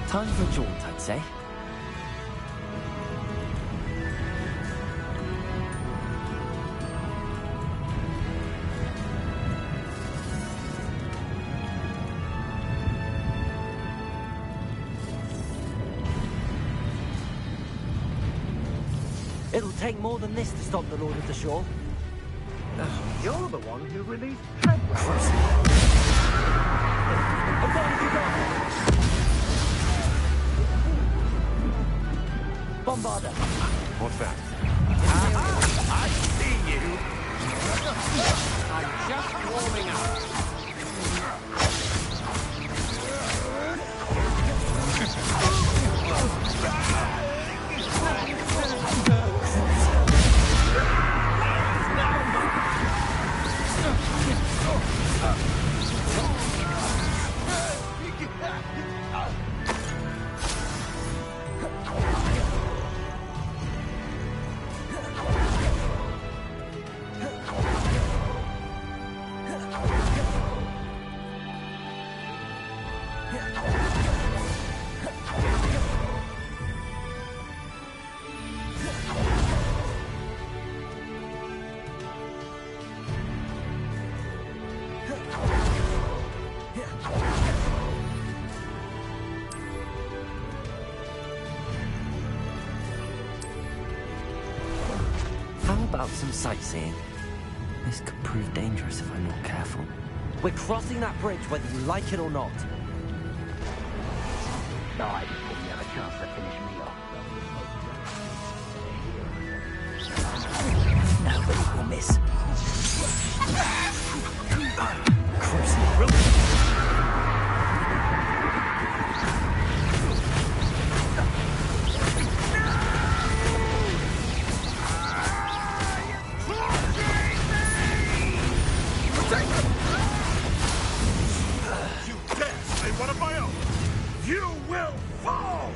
Time for a jaunt, I'd say. It'll take more than this to stop the Lord of the Shore. You're the one who released Hadwell. I've got to get on! Bombarder! What's that? I see you! I'm just warming up. How about some sightseeing? This could prove dangerous if I'm not careful. We're crossing that bridge whether you like it or not. No, I just didn't have a chance to finish me off. Nobody will miss. One of my own! You will fall!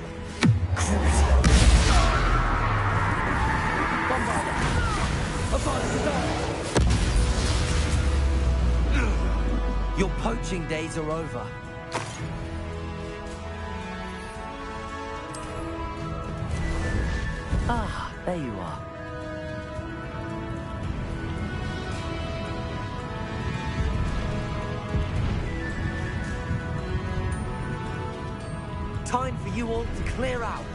Bombarder! Your poaching days are over. Ah, there you are. Time for you all to clear out.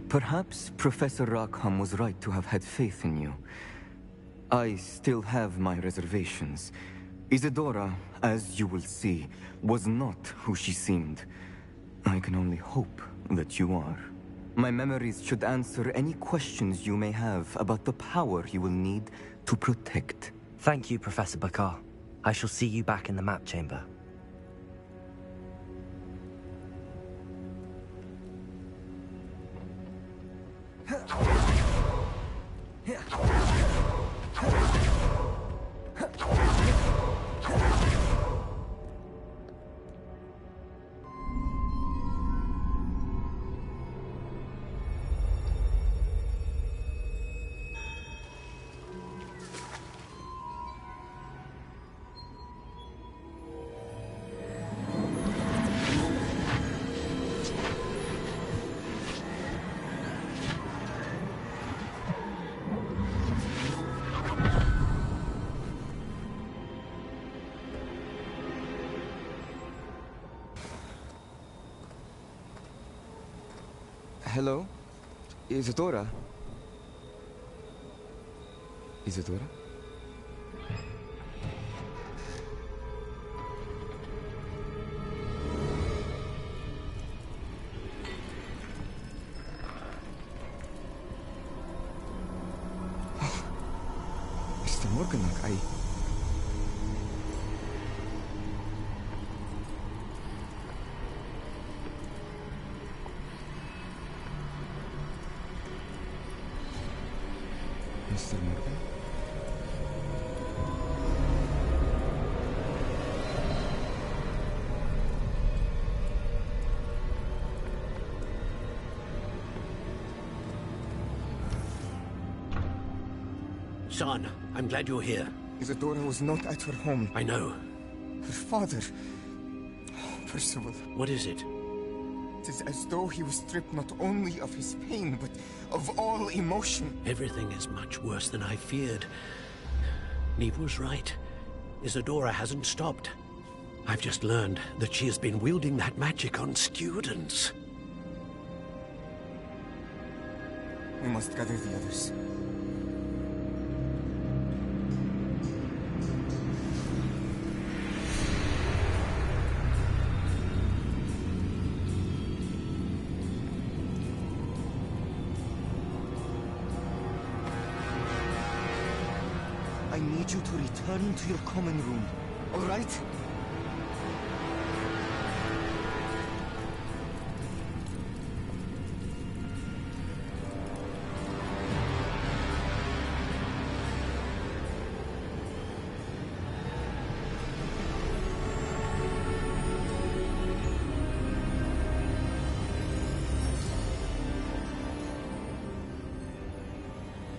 Perhaps Professor Rackham was right to have had faith in you. I still have my reservations. Isadora, as you will see, was not who she seemed. I can only hope that you are. My memories should answer any questions you may have about the power you will need to protect. Thank you, Professor Bakar. I shall see you back in the map chamber. Hello? Isadora? Isadora? Mr. Morganak, Mr. Morgan? Son, I'm glad you're here. Isadora was not at her home. I know. Her father... Oh, Percival. What is it? It is as though he was stripped not only of his pain, but of all emotion. Everything is much worse than I feared. Neve was right. Isadora hasn't stopped. I've just learned that she has been wielding that magic on students. We must gather the others. I need you to return to your common room, all right?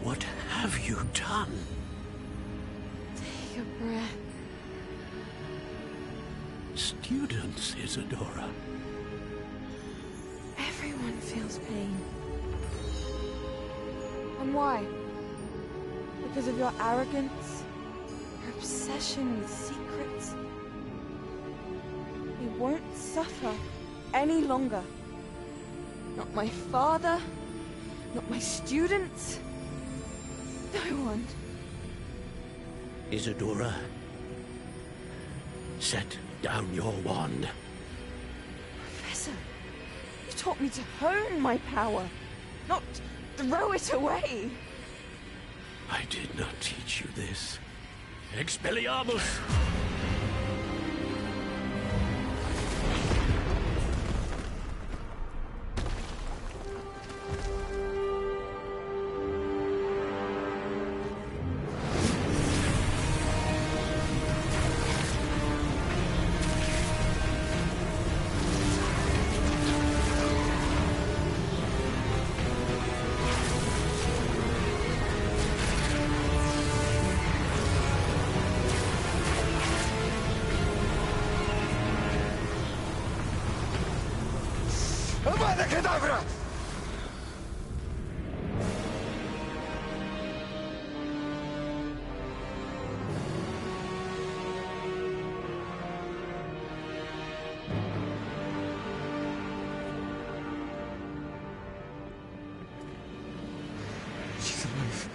What have you done? Take a breath. Students, Isadora. Everyone feels pain. And why? Because of your arrogance? Your obsession with secrets? We won't suffer any longer. Not my father, not my students. No one. Isadora, set down your wand. Professor, you taught me to hone my power, not throw it away. I did not teach you this. Expelliarmus! Avada Kedavra! She's alive.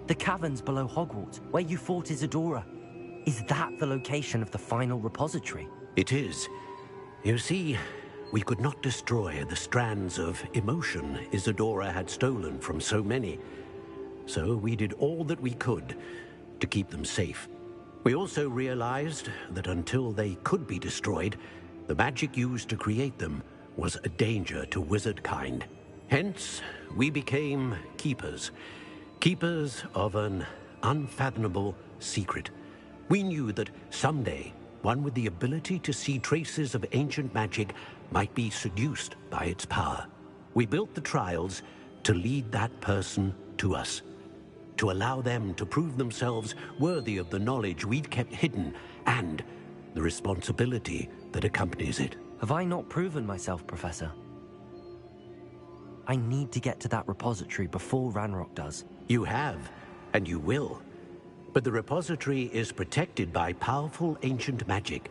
The caverns below Hogwarts, where you fought Isadora. Is that the location of the final repository? It is. You see, we could not destroy the strands of emotion Isadora had stolen from so many. So we did all that we could to keep them safe. We also realized that until they could be destroyed, the magic used to create them was a danger to wizard kind. Hence, we became keepers. Keepers of an unfathomable secret. We knew that someday, one with the ability to see traces of ancient magic might be seduced by its power. We built the trials to lead that person to us, to allow them to prove themselves worthy of the knowledge we'd kept hidden and the responsibility that accompanies it. Have I not proven myself, Professor? I need to get to that repository before Ranrock does. You have, and you will. But the repository is protected by powerful ancient magic.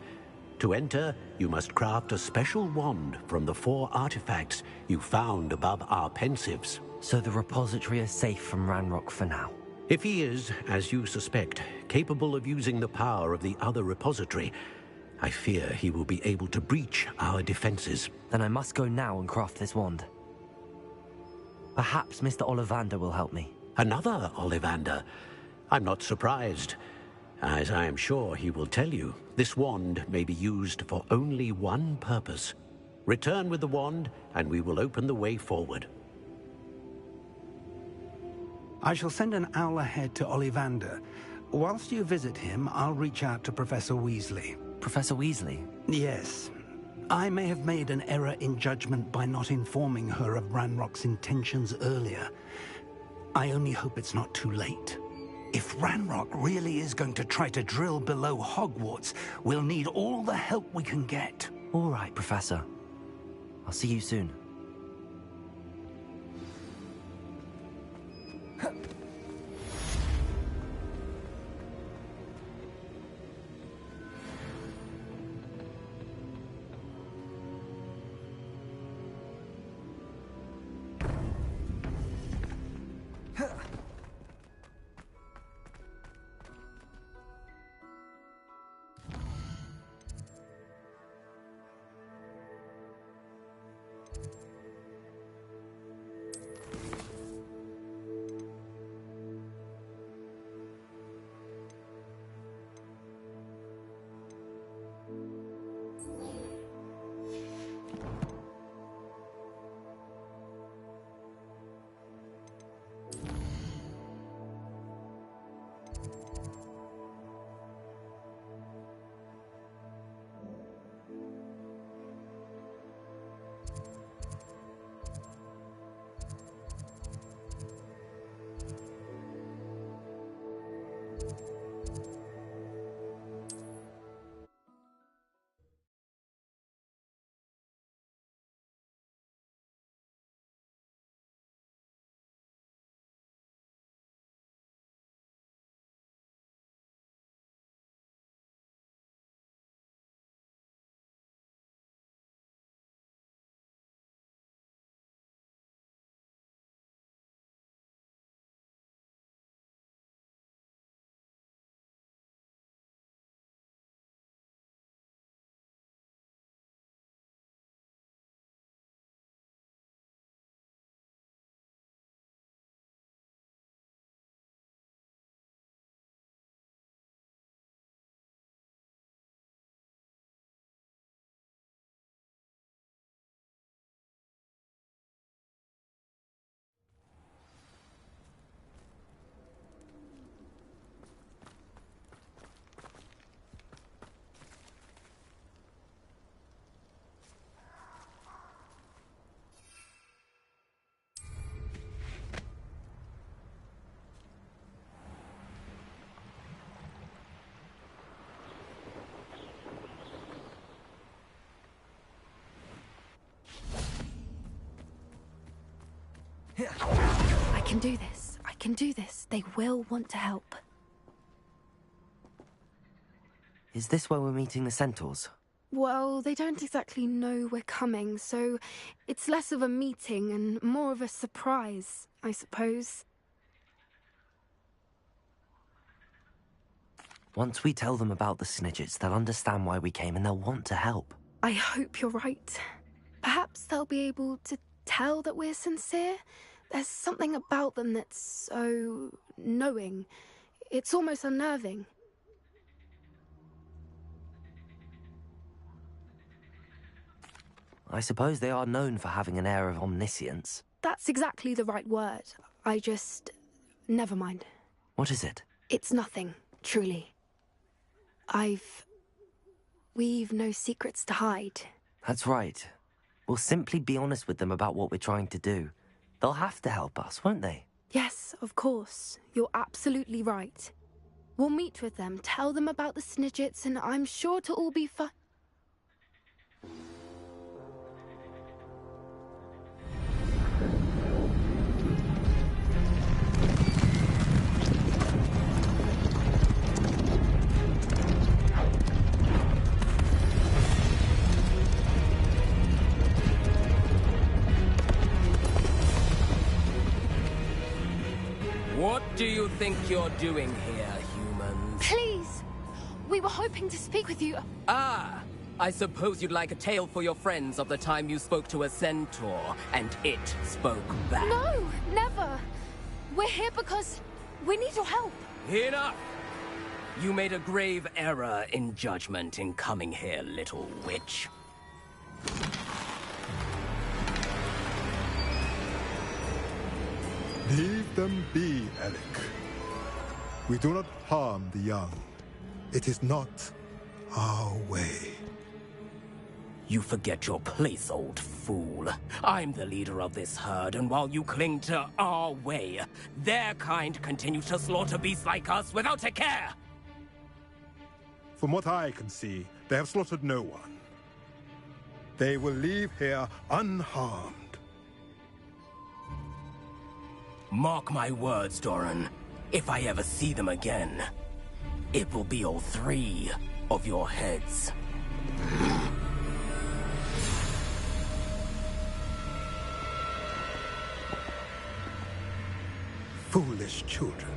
To enter, you must craft a special wand from the 4 artifacts you found above our pensives. So the repository is safe from Ranrock for now. If he is, as you suspect, capable of using the power of the other repository, I fear he will be able to breach our defenses. Then I must go now and craft this wand. Perhaps Mr. Ollivander will help me. Another Ollivander? I'm not surprised. As I am sure he will tell you, this wand may be used for only one purpose. Return with the wand, and we will open the way forward. I shall send an owl ahead to Ollivander. Whilst you visit him, I'll reach out to Professor Weasley. Professor Weasley? Yes. I may have made an error in judgment by not informing her of Ranrock's intentions earlier. I only hope it's not too late. If Ranrock really is going to try to drill below Hogwarts, we'll need all the help we can get. All right, Professor. I'll see you soon. I can do this. I can do this. They will want to help. Is this where we're meeting the centaurs? Well, they don't exactly know we're coming, so it's less of a meeting and more of a surprise, I suppose. Once we tell them about the Snidgets, they'll understand why we came and they'll want to help. I hope you're right. Perhaps they'll be able to tell that we're sincere. There's something about them that's so knowing. It's almost unnerving. I suppose they are known for having an air of omniscience. That's exactly the right word. I just... Never mind. What is it? It's nothing, truly. We've no secrets to hide. That's right. We'll simply be honest with them about what we're trying to do. They'll have to help us, won't they? Yes, of course. You're absolutely right. We'll meet with them, tell them about the Snidgets, and I'm sure to all be fine. What do you think you're doing here, humans? Please! We were hoping to speak with you. Ah! I suppose you'd like a tale for your friends of the time you spoke to a centaur, and it spoke back. No! Never! We're here because we need your help. Enough! You made a grave error in judgment in coming here, little witch. Leave them be, Alec. We do not harm the young. It is not our way. You forget your place, old fool. I'm the leader of this herd, and while you cling to our way, their kind continue to slaughter beasts like us without a care! From what I can see, they have slaughtered no one. They will leave here unharmed. Mark my words, Doran. If I ever see them again, it will be all 3 of your heads. Foolish children.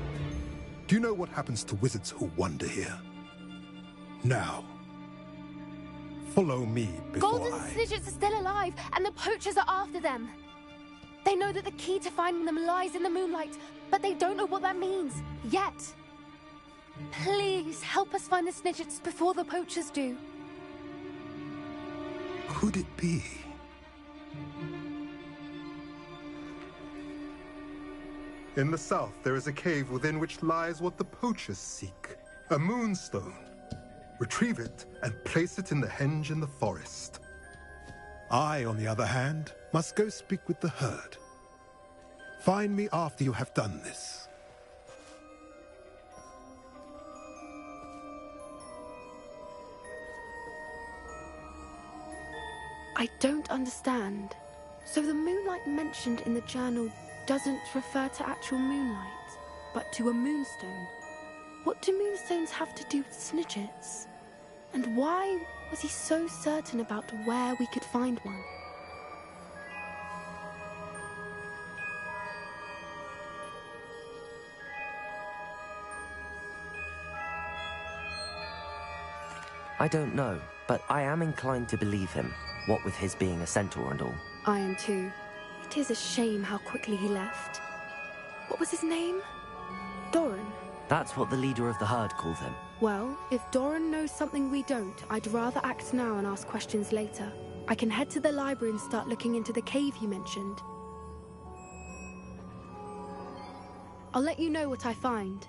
Do you know what happens to wizards who wander here? Now, follow me before Golden Snidgets are still alive, and the poachers are after them. They know that the key to finding them lies in the moonlight, but they don't know what that means, yet. Please, help us find the Snidgets before the poachers do. Could it be? In the south, there is a cave within which lies what the poachers seek. A moonstone. Retrieve it and place it in the henge in the forest. I, on the other hand, must go speak with the herd. Find me after you have done this. I don't understand. So the moonlight mentioned in the journal doesn't refer to actual moonlight, but to a moonstone. What do moonstones have to do with Snidgets? And why was he so certain about where we could find one? I don't know, but I am inclined to believe him, what with his being a centaur and all. I am too. It is a shame how quickly he left. What was his name? Doran. That's what the leader of the herd called him. Well, if Doran knows something we don't, I'd rather act now and ask questions later. I can head to the library and start looking into the cave you mentioned. I'll let you know what I find.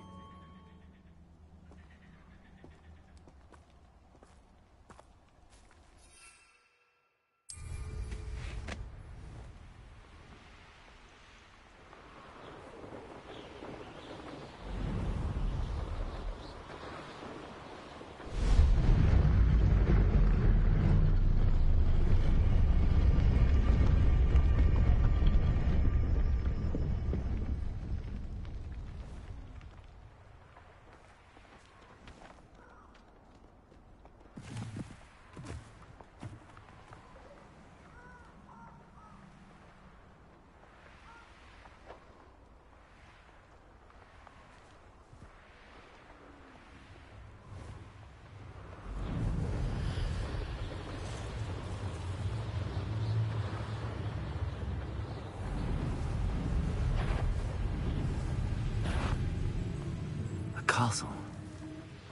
castle.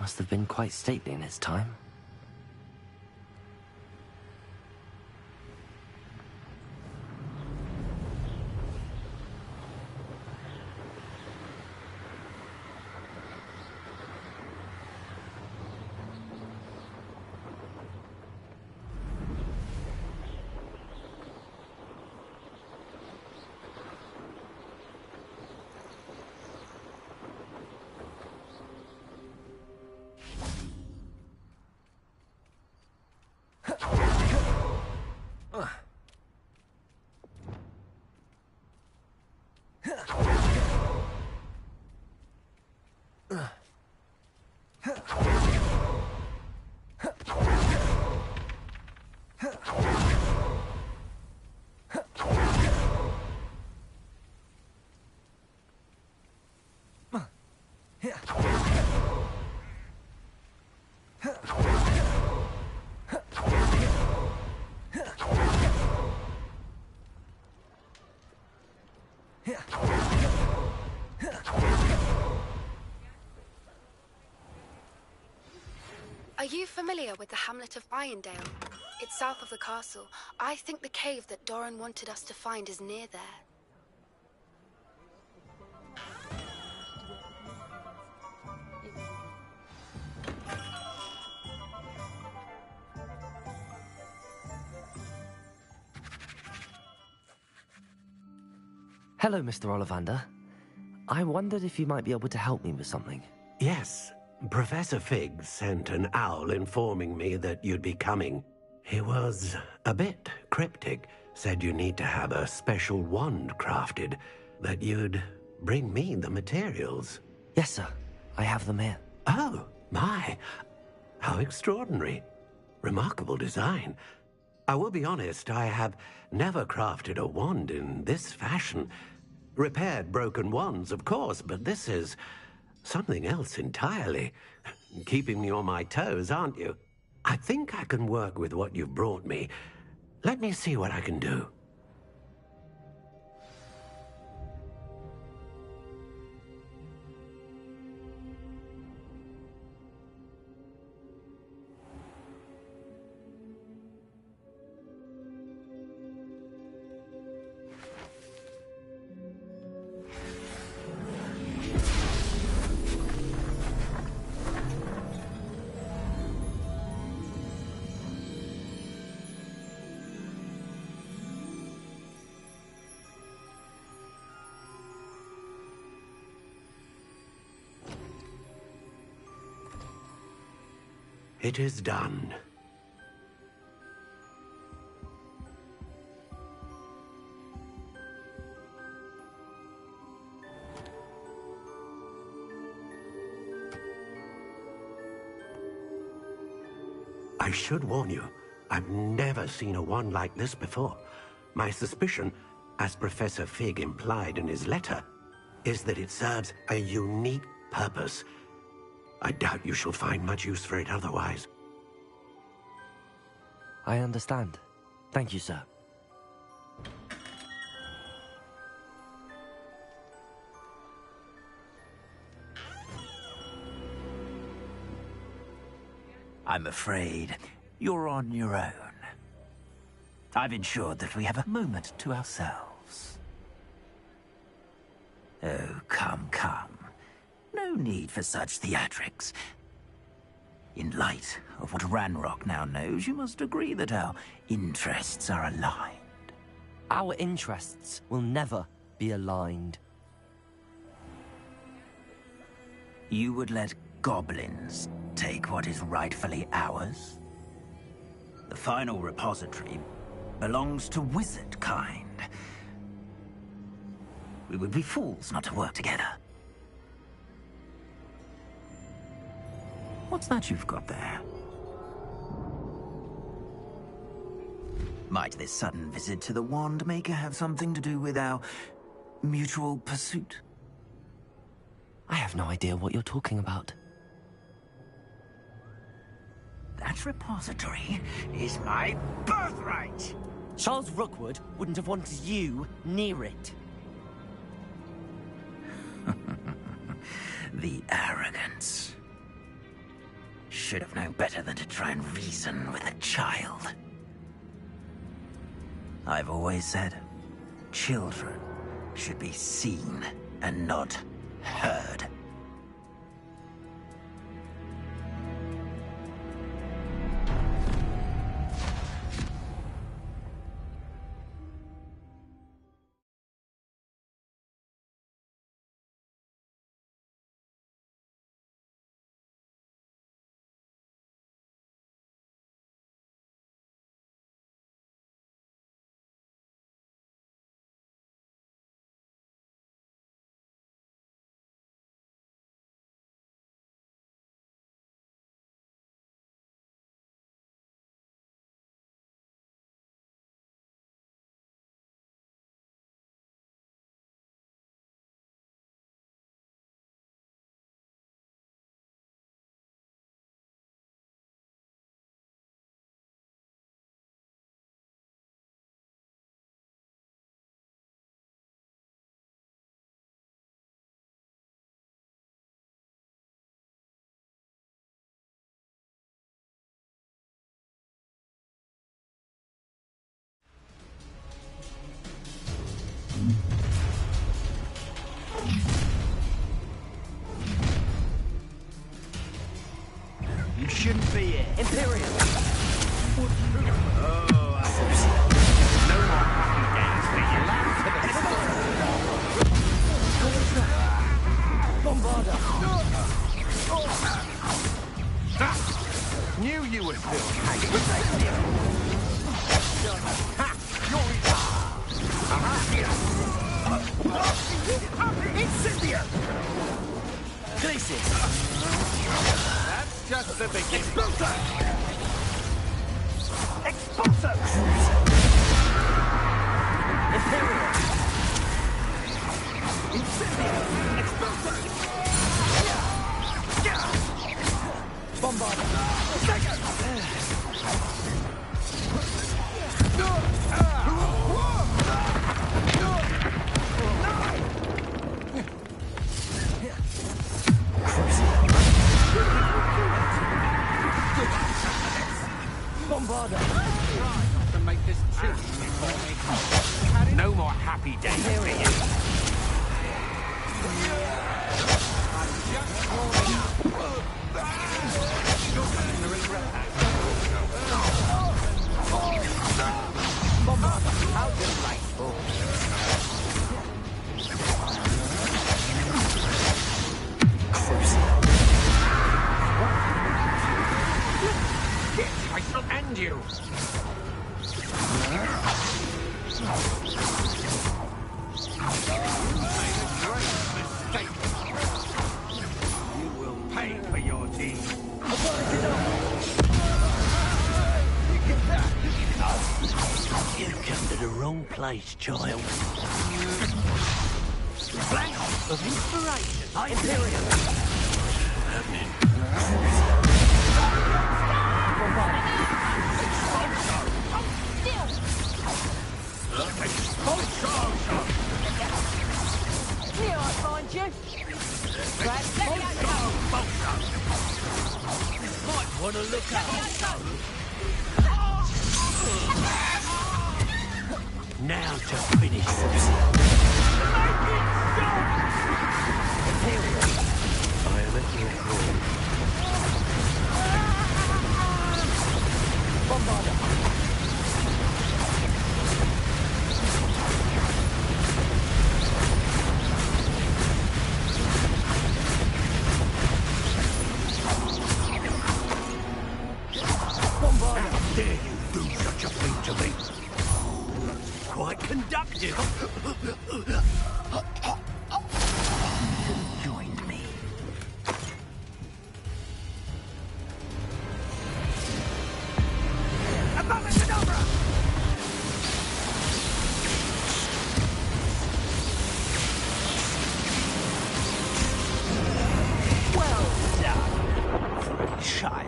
Must have been quite stately in its time. Are you familiar with the hamlet of Irondale? It's south of the castle. I think the cave that Doran wanted us to find is near there. Hello, Mr. Ollivander. I wondered if you might be able to help me with something. Yes, Professor Fig sent an owl informing me that you'd be coming. He was a bit cryptic, said you need to have a special wand crafted, that you'd bring me the materials. Yes, sir. I have them here. Oh, my. How extraordinary. Remarkable design. I will be honest, I have never crafted a wand in this fashion. Repaired broken wands, of course, but this is something else entirely. Keeping me on my toes, aren't you? I think I can work with what you've brought me. Let me see what I can do. It is done. I should warn you, I've never seen a wand like this before. My suspicion, as Professor Fig implied in his letter, is that it serves a unique purpose. I doubt you shall find much use for it otherwise. I understand. Thank you, sir. I'm afraid you're on your own. I've ensured that we have a moment to ourselves. Oh, come, come. No need for such theatrics. In light of what Ranrock now knows, you must agree that our interests are aligned. Our interests will never be aligned. You would let goblins take what is rightfully ours? The final repository belongs to wizard kind. We would be fools not to work together. What's that you've got there? Might this sudden visit to the Wand Maker have something to do with our mutual pursuit? I have no idea what you're talking about. That repository is my birthright! Charles Rookwood wouldn't have wanted you near it. The arrogance. Should have known better than to try and reason with a child. I've always said, children should be seen and not heard. You shouldn't be here. Imperium! Oh, no more happy days for you. Land to the... Bombarda! Knew you would feel hate. Ha! You're Incendium! Glacius! That's just the beginning. Exploser! Expulso! Imperium! Incendium! Expulso! Bombarda! Second! Bombarda! Try to make this too easy for me. No more happy days for you. I'm just warming up. You're going to regret that. Bombarda! How delightful. I shall end you! You made a great mistake. You will pay for your deed. You've come to the wrong place, child. Blank of inspiration. Imperium. Happening. Here I find you. Might want to look out. Now to finish this. Imperium. I am at your call. Bombarda. How dare you do such a thing to me? Quite conductive. Joined me. Well done. For a child.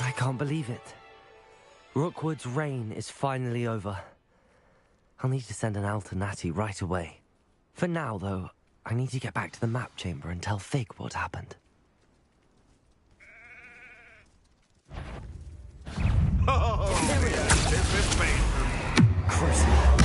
I can't believe it. Rookwood's reign is finally over. I'll need to send an Alternati right away. For now, though, I need to get back to the map chamber and tell Fig what happened. Oh, this is painful. Crucible.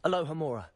Aloha, Mora.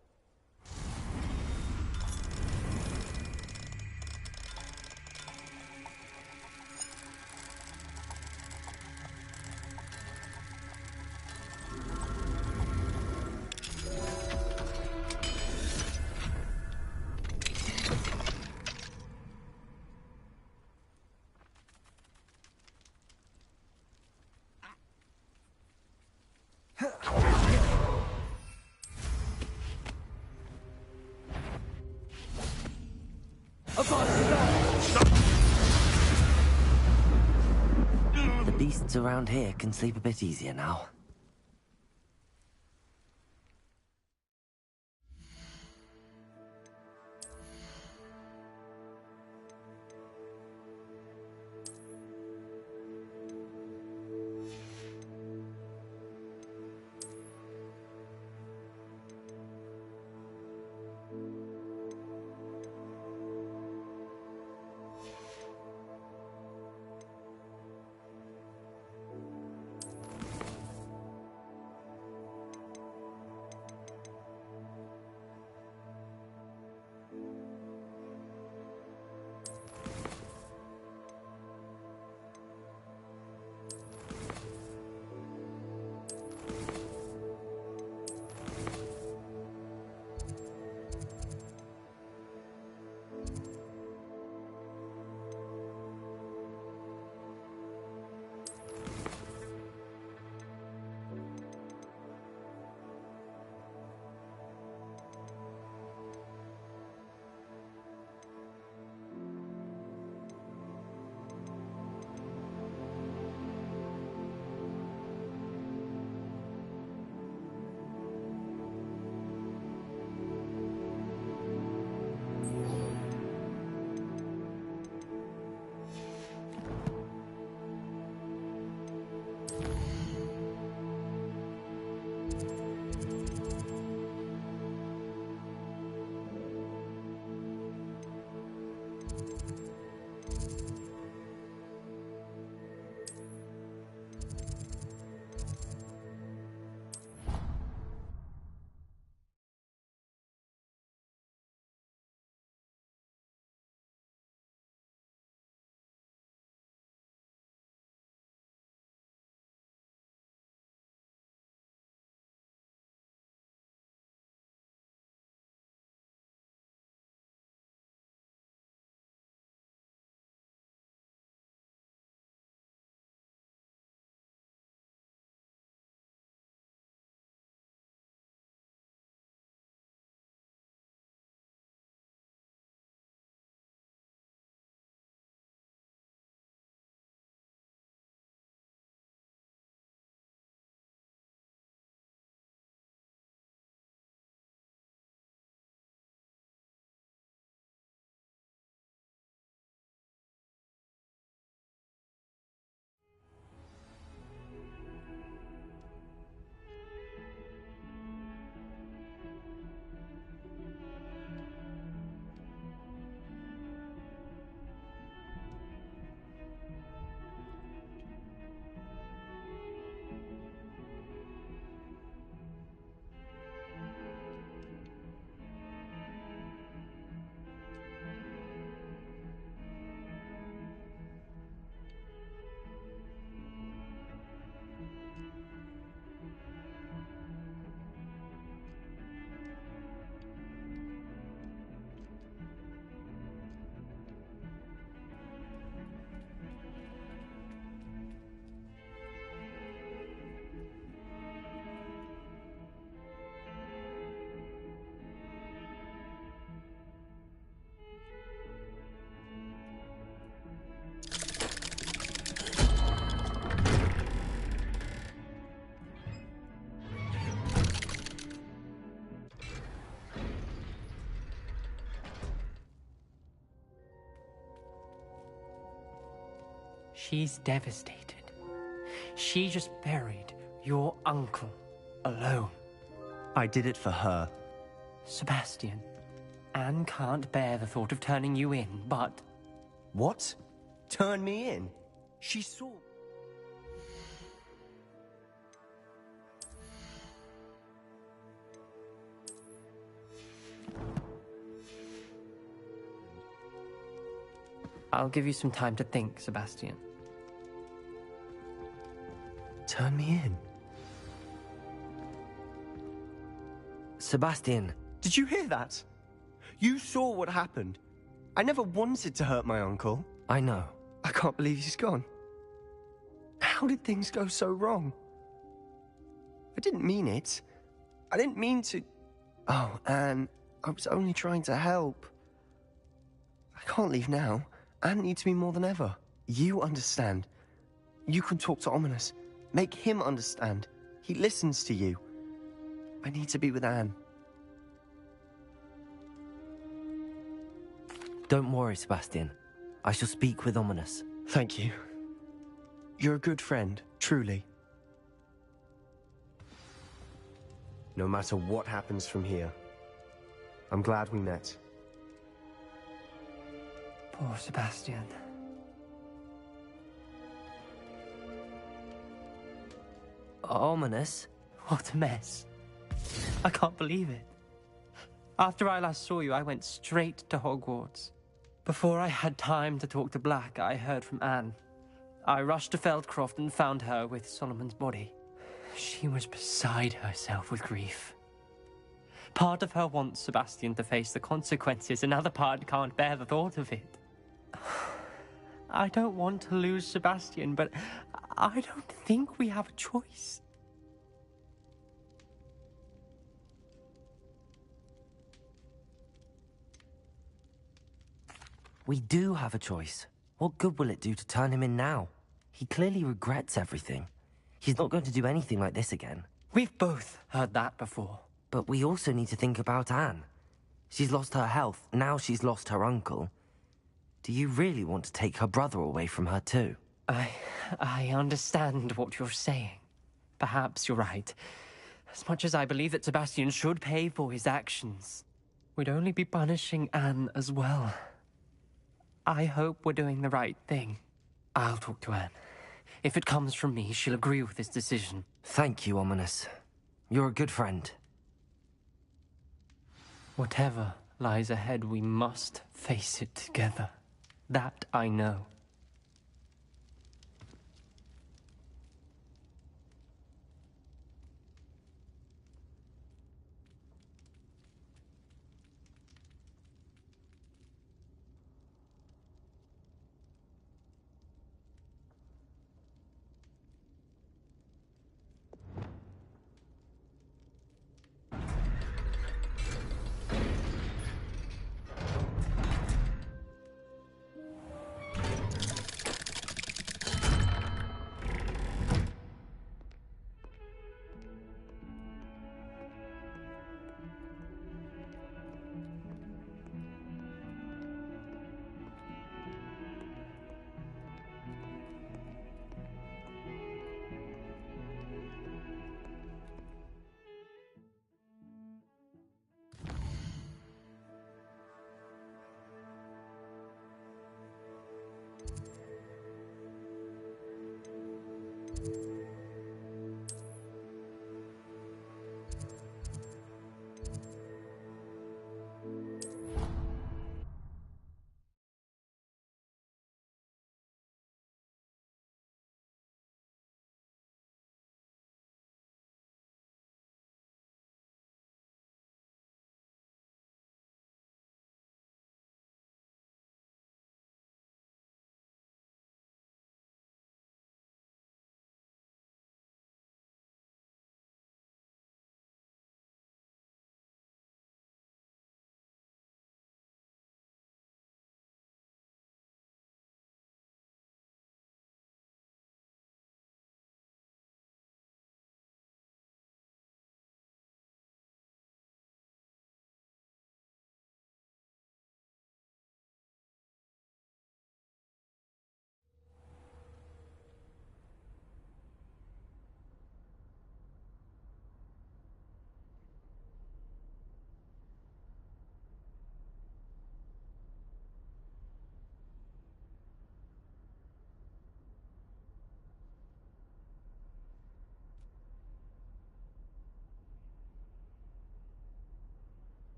The beasts around here can sleep a bit easier now. She's devastated. She just buried your uncle alone. I did it for her. Sebastian, Anne can't bear the thought of turning you in, but... What? Turn me in? She saw... I'll give you some time to think, Sebastian. Turn me in? Sebastian. Did you hear that? You saw what happened. I never wanted to hurt my uncle. I know. I can't believe he's gone. How did things go so wrong? I didn't mean it. I didn't mean to... Oh, Anne, I was only trying to help. I can't leave now. Anne needs me more than ever. You understand. You can talk to Ominous. Make him understand. He listens to you. I need to be with Anne. Don't worry, Sebastian. I shall speak with Ominous. Thank you. You're a good friend, truly. No matter what happens from here, I'm glad we met. Poor Sebastian. Ominous? What a mess. I can't believe it. After I last saw you, I went straight to Hogwarts. Before I had time to talk to Black, I heard from Anne. I rushed to Feldcroft and found her with Solomon's body. She was beside herself with grief. Part of her wants Sebastian to face the consequences, another part can't bear the thought of it. I don't want to lose Sebastian, but I don't think we have a choice. We do have a choice. What good will it do to turn him in now? He clearly regrets everything. He's not going to do anything like this again. We've both heard that before. But we also need to think about Anne. She's lost her health, now she's lost her uncle. Do you really want to take her brother away from her too? I understand what you're saying. Perhaps you're right. As much as I believe that Sebastian should pay for his actions, we'd only be punishing Anne as well. I hope we're doing the right thing. I'll talk to Anne. If it comes from me, she'll agree with this decision. Thank you, Ominous. You're a good friend. Whatever lies ahead, we must face it together. That I know.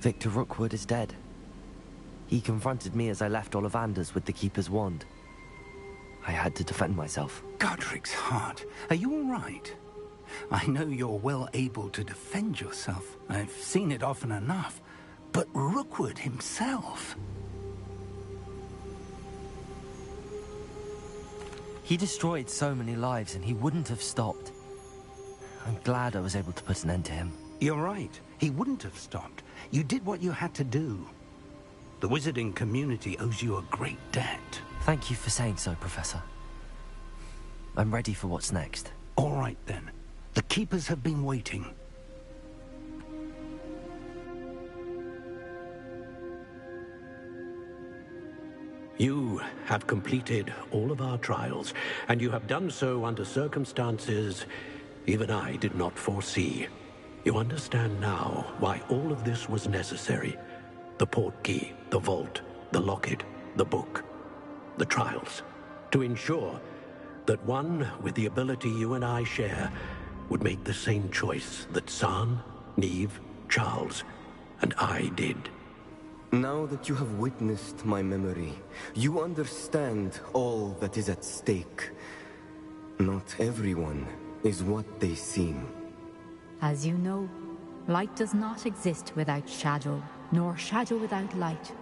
Victor Rookwood is dead. He confronted me as I left Ollivander's with the Keeper's wand. I had to defend myself. Godric's heart. Are you all right? I know you're well able to defend yourself. I've seen it often enough. But Rookwood himself... He destroyed so many lives and he wouldn't have stopped. I'm glad I was able to put an end to him. You're right. He wouldn't have stopped. You did what you had to do. The wizarding community owes you a great debt. Thank you for saying so, Professor. I'm ready for what's next. All right, then. The Keepers have been waiting. You have completed all of our trials, and you have done so under circumstances even I did not foresee. You understand now why all of this was necessary. The portkey, the vault, the locket, the book, the trials. To ensure that one with the ability you and I share would make the same choice that San, Neve, Charles, and I did. Now that you have witnessed my memory, you understand all that is at stake. Not everyone is what they seem. As you know, light does not exist without shadow, nor shadow without light.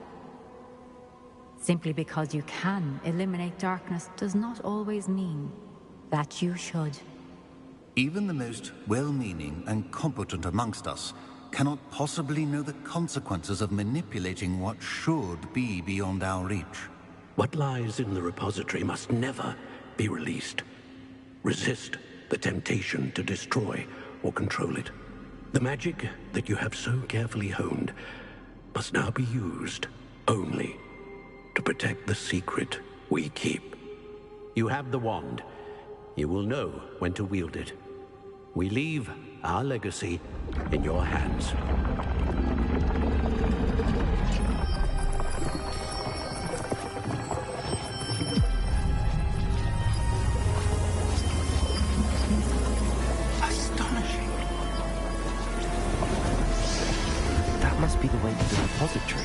Simply because you can eliminate darkness does not always mean that you should. Even the most well-meaning and competent amongst us cannot possibly know the consequences of manipulating what should be beyond our reach. What lies in the repository must never be released. Resist the temptation to destroy or control it. The magic that you have so carefully honed must now be used only to protect the secret we keep. You have the wand. You will know when to wield it. We leave our legacy in your hands. Astonishing. That must be the way to the repository.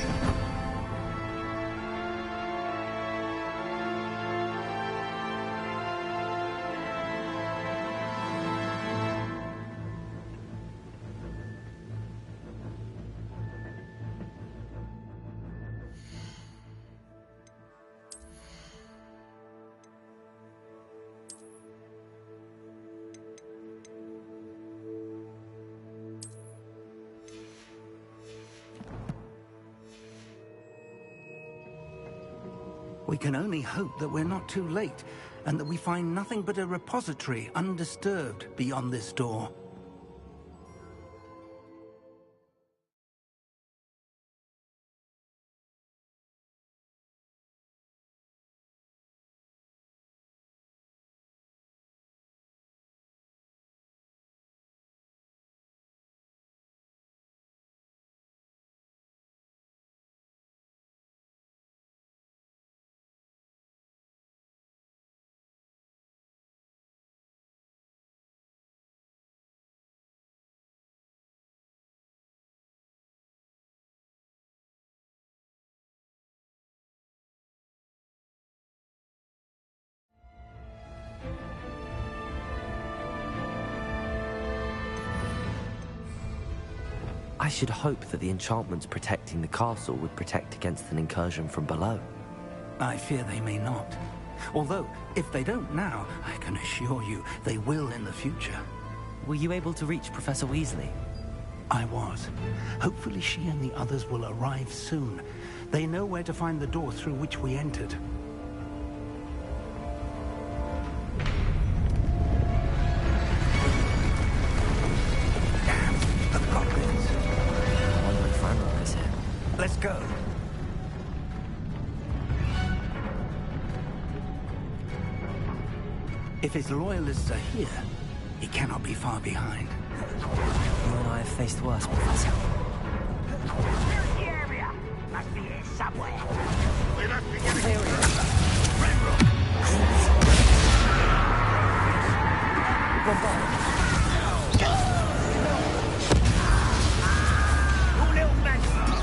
We can only hope that we're not too late, and that we find nothing but a repository undisturbed beyond this door. I should hope that the enchantments protecting the castle would protect against an incursion from below. I fear they may not. Although, if they don't now, I can assure you they will in the future. Were you able to reach Professor Weasley? I was. Hopefully she and the others will arrive soon. They know where to find the door through which we entered. Let's go. If his loyalists are here, he cannot be far behind. You and I have faced worse, Professor. There's the area. Must be here somewhere. We must be getting here. You little man.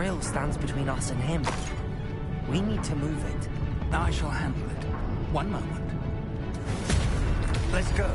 grill stands between us and him. We need to move it. I shall handle it. One moment. Let's go.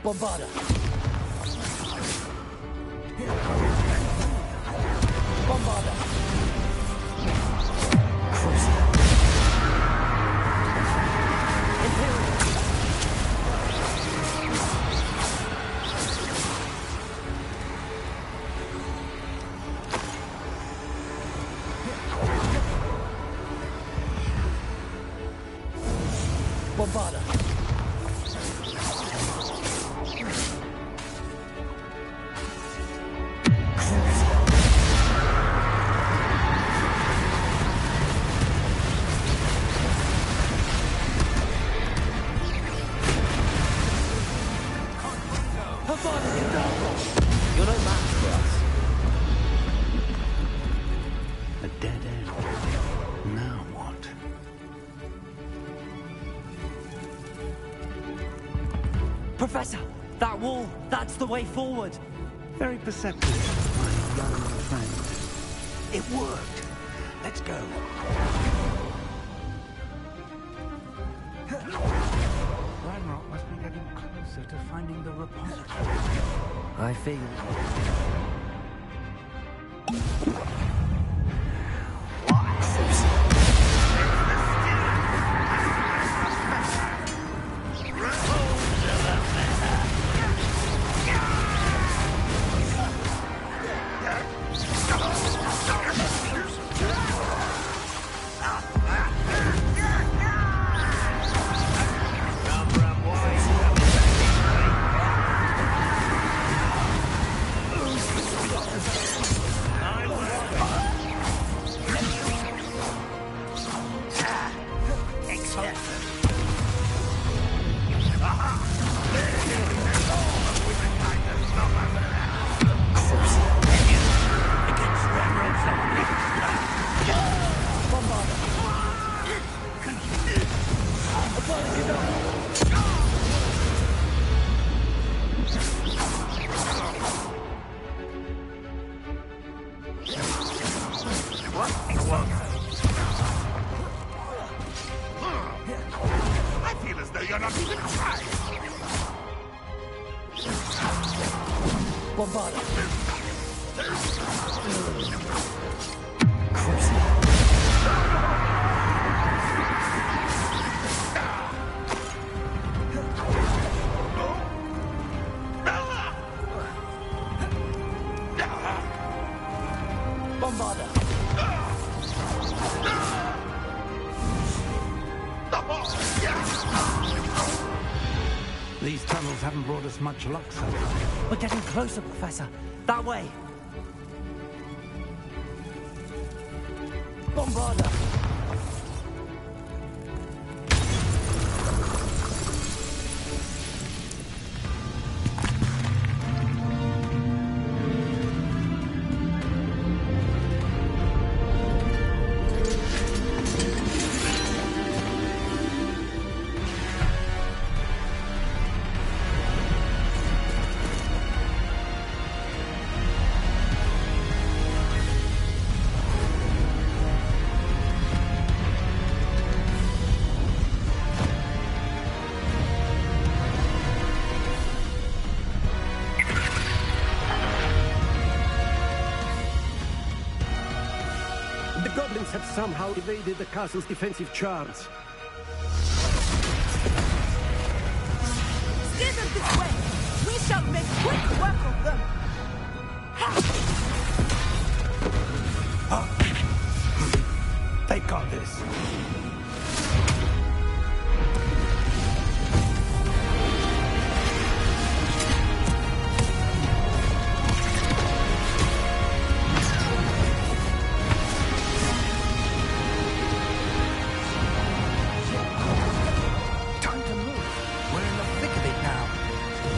Bombarda. Bombarda. Cruiser. Imperial. Bombarda. You're no match for us. A dead end. Now what? Professor, that wall, that's the way forward. Very perceptive, my young friend. It worked. Let's go. Ranrock must be getting closer to finding the repository. I figured. I feel as though you're not even trying. Bombarda. Bombarda. These tunnels haven't brought us much luck so far. We're getting closer, Professor. That way. Bombarda. The goblins have somehow evaded the castle's defensive charms. Steer them this way! We shall make quick work of them! They got this. Time to move. We're in the thick of it now.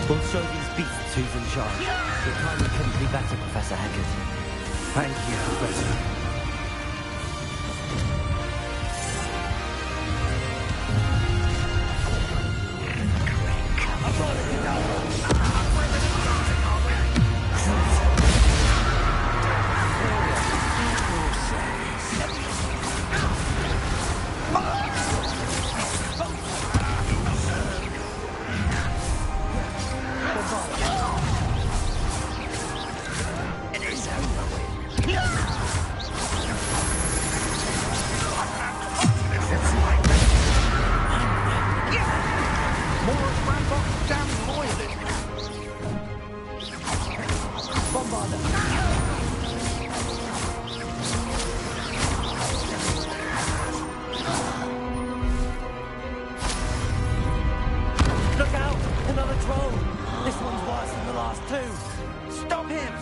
We'll show these beasts who's in charge. Your timing couldn't be better, Professor Heckert. Thank you, Professor. Look out! Another troll! This one's worse than the last two! Stop him!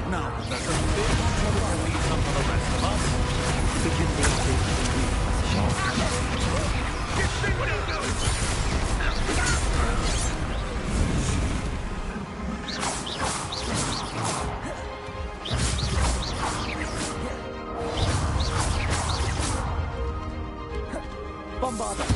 Now, Professor, big trouble to leave some for the rest of us. Begin the What are you doing? Bombarder!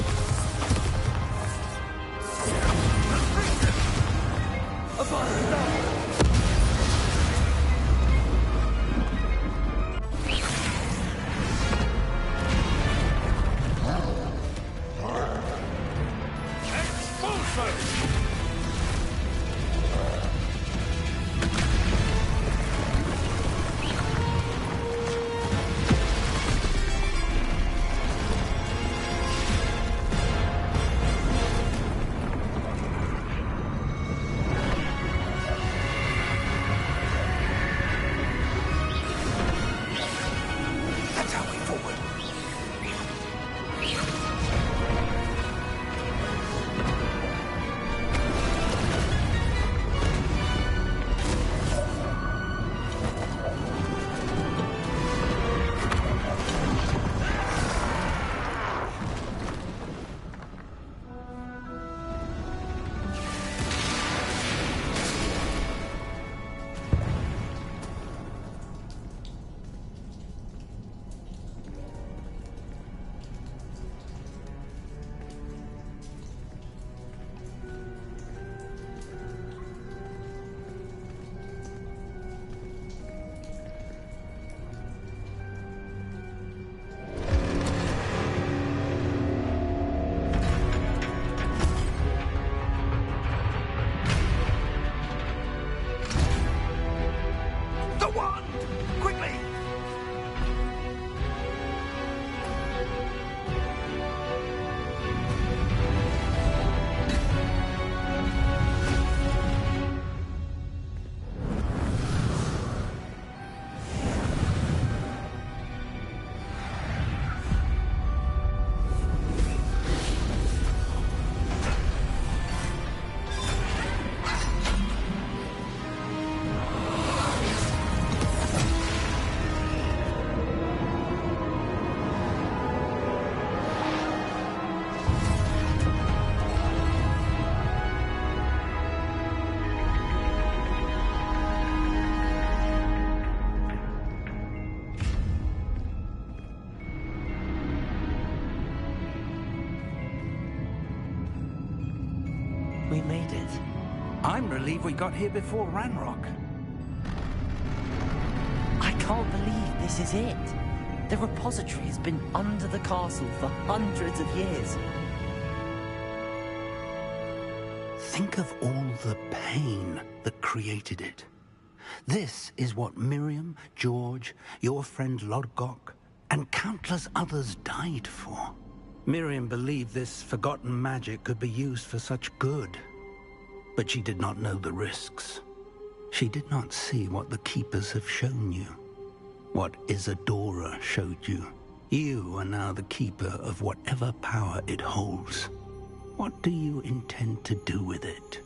We made it. I'm relieved we got here before Ranrock. I can't believe this is it. The repository has been under the castle for hundreds of years. Think of all the pain that created it. This is what Miriam, George, your friend Lodgok, and countless others died for. Miriam believed this forgotten magic could be used for such good, but she did not know the risks. She did not see what the Keepers have shown you, what Isadora showed you. You are now the Keeper of whatever power it holds. What do you intend to do with it?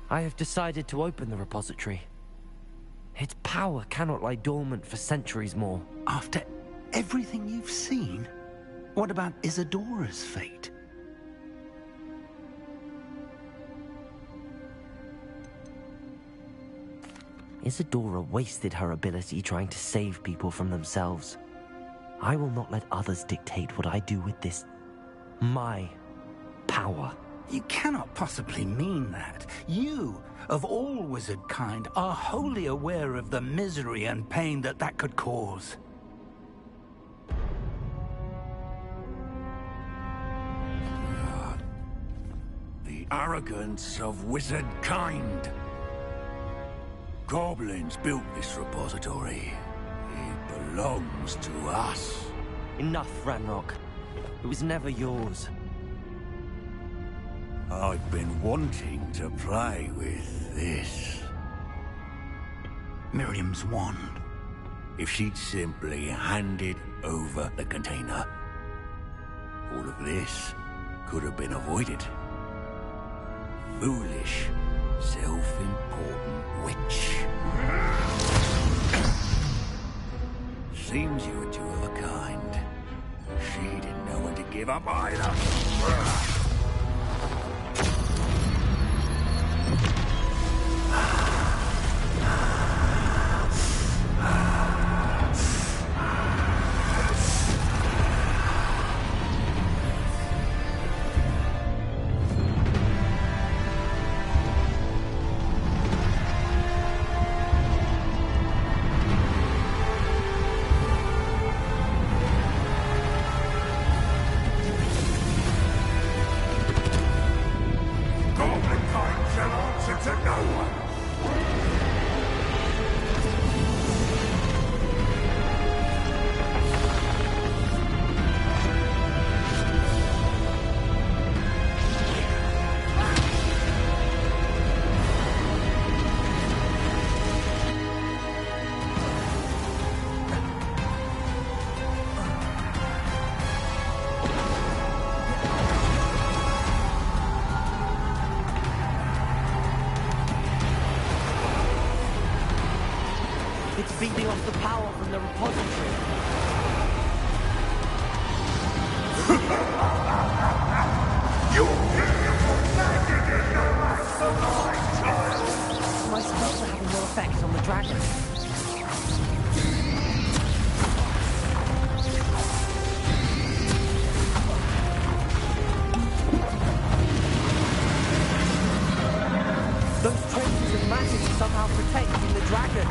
I have decided to open the repository. Its power cannot lie dormant for centuries more. After everything you've seen? What about Isadora's fate? Isadora wasted her ability trying to save people from themselves. I will not let others dictate what I do with this. My power. You cannot possibly mean that. You, of all wizard kind, are wholly aware of the misery and pain that could cause. The arrogance of wizard kind. Goblins built this repository. It belongs to us. Enough, Ranrock. It was never yours. I've been wanting to play with this. Miriam's wand. If she'd simply handed over the container, all of this could have been avoided. Foolish, self-important witch. Seems you were two of a kind. She didn't know when to give up either. It's feeding off the power from the repository. Am I supposed to have no effect on the dragon? Those traces of magic are somehow protecting the dragon.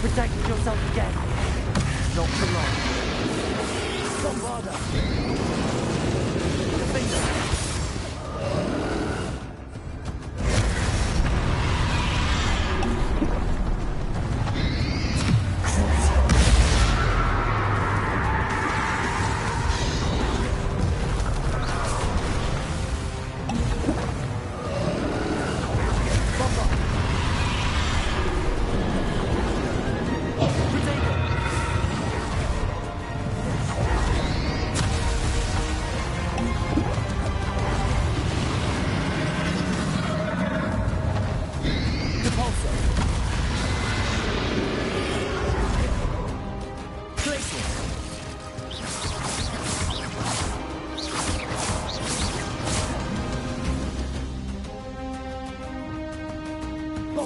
Protect yourself again. Not for long. Bombarda. Defender.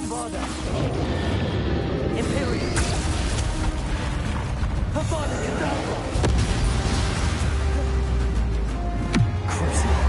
Bombarda! Imperium! Her father Cassandra! Crucible!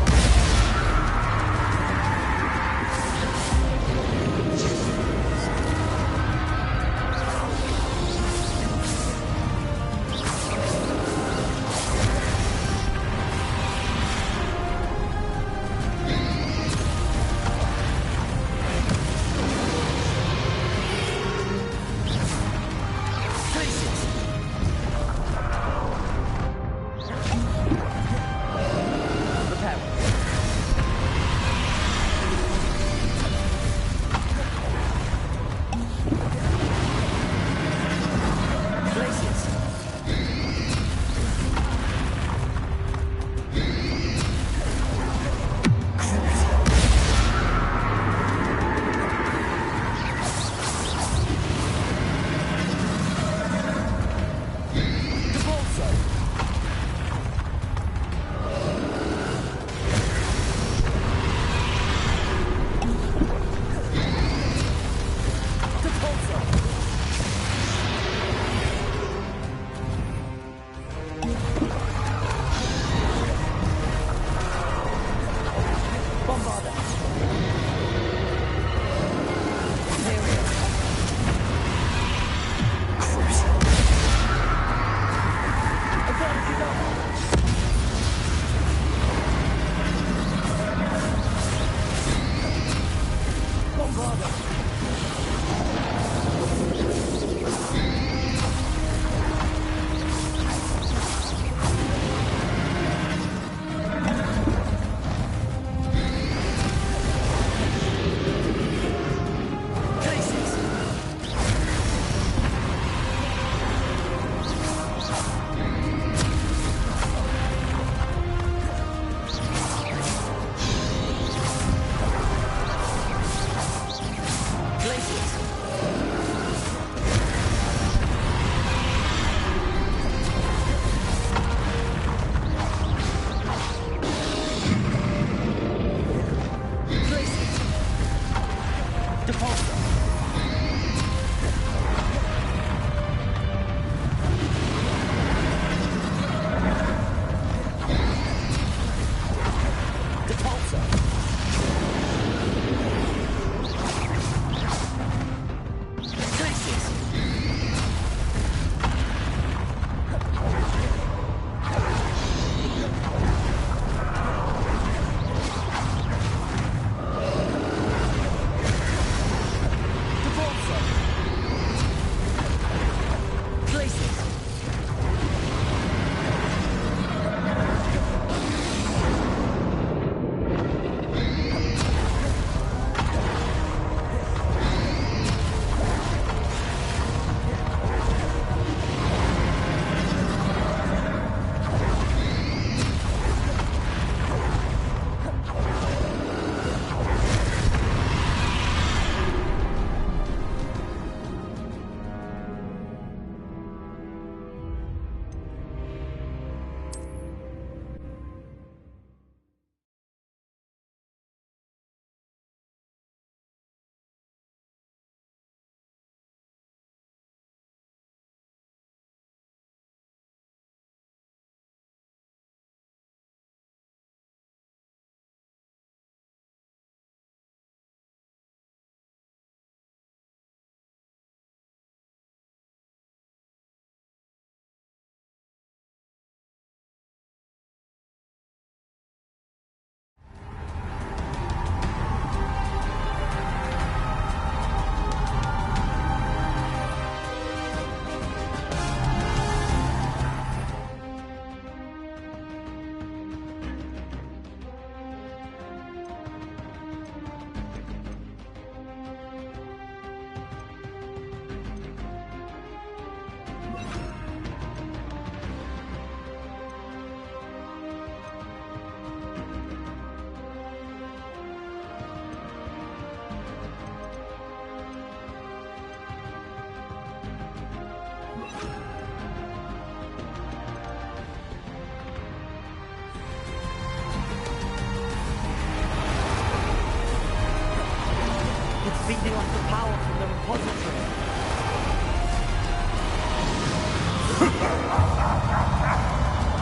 repository.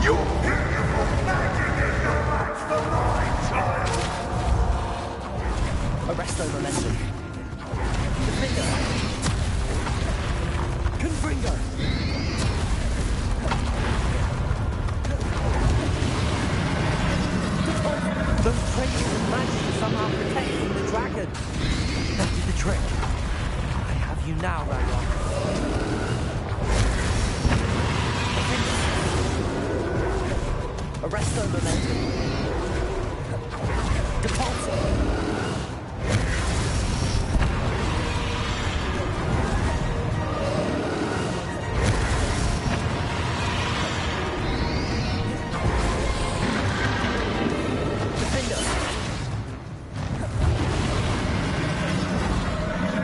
Your beautiful magic is no match for mine, child! Arresto momentum. Defender. Confringo. Those traces of magic are somehow protecting the dragon. That did the trick. I have you now, Ranrock. Arresto momentum. Depulsor.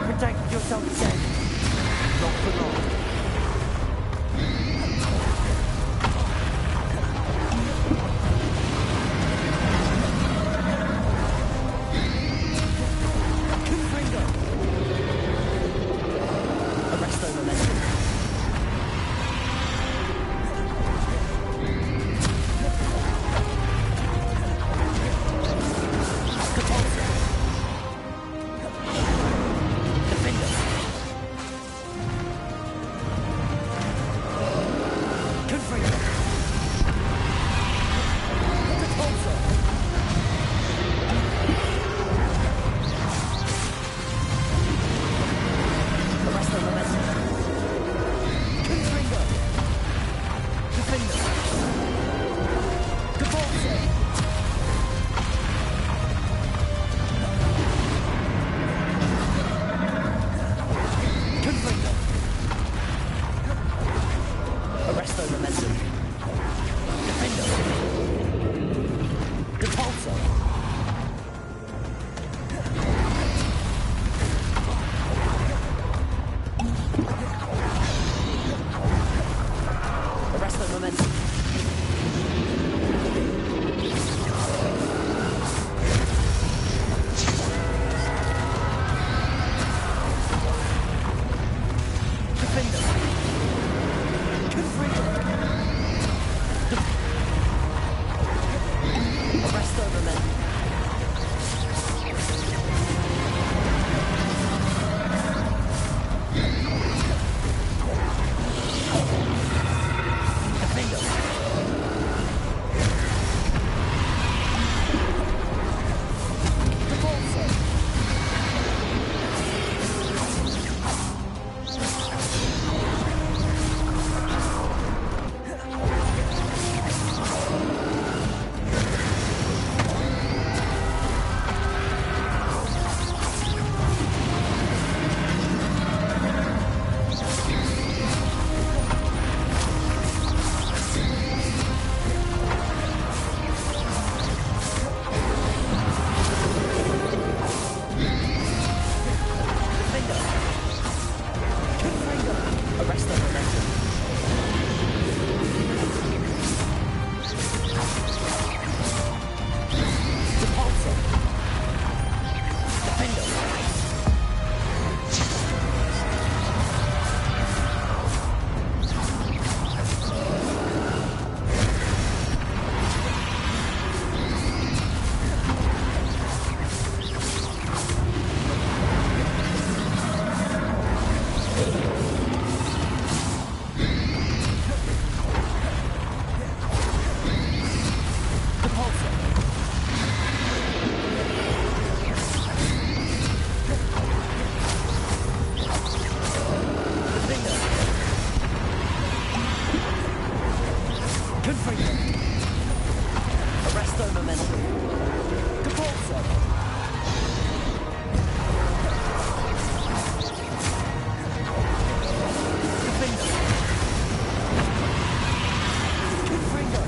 Protect yourself again. Not for long. Confringo. Arresto momentum. Depulsor. Defender. Confringo. Depulsor. Arresto momentum. Confringo. Defender. Depulsor. Confringo. Arresto momentum. Defender. Depulsor. Arresto momentum. Defender. Confringo. Arresto momentum. Defender. Depulsor. Defender. Confringo. Arresto momentum. Depulsor. Defender. Depulsor. Defender. Confringo. Arresto momentum. Depulsor. Defender. Confringo.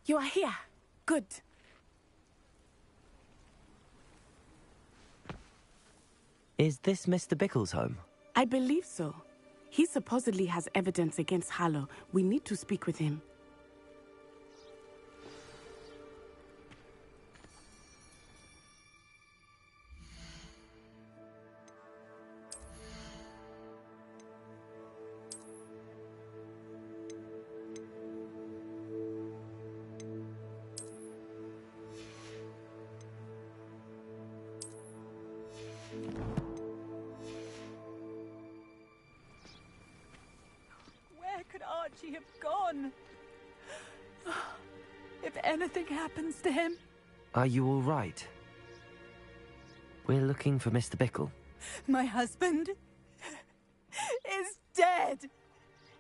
You are here. Good. Is this Mr. Bickle's home? I believe so. He supposedly has evidence against Harlow. We need to speak with him. Where could Archie have gone? If anything happens to him... Are you all right? We're looking for Mr. Bickle. My husband is dead.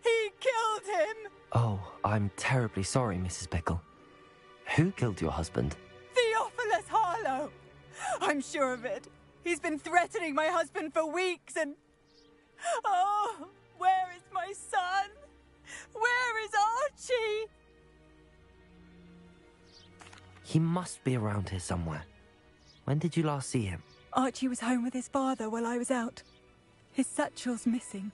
He killed him. Oh, I'm terribly sorry, Mrs. Bickle. Who killed your husband? Theophilus Harlow. I'm sure of it. He's been threatening my husband for weeks and... Oh, where is my son? Where is Archie? He must be around here somewhere. When did you last see him? Archie was home with his father while I was out. His satchel's missing.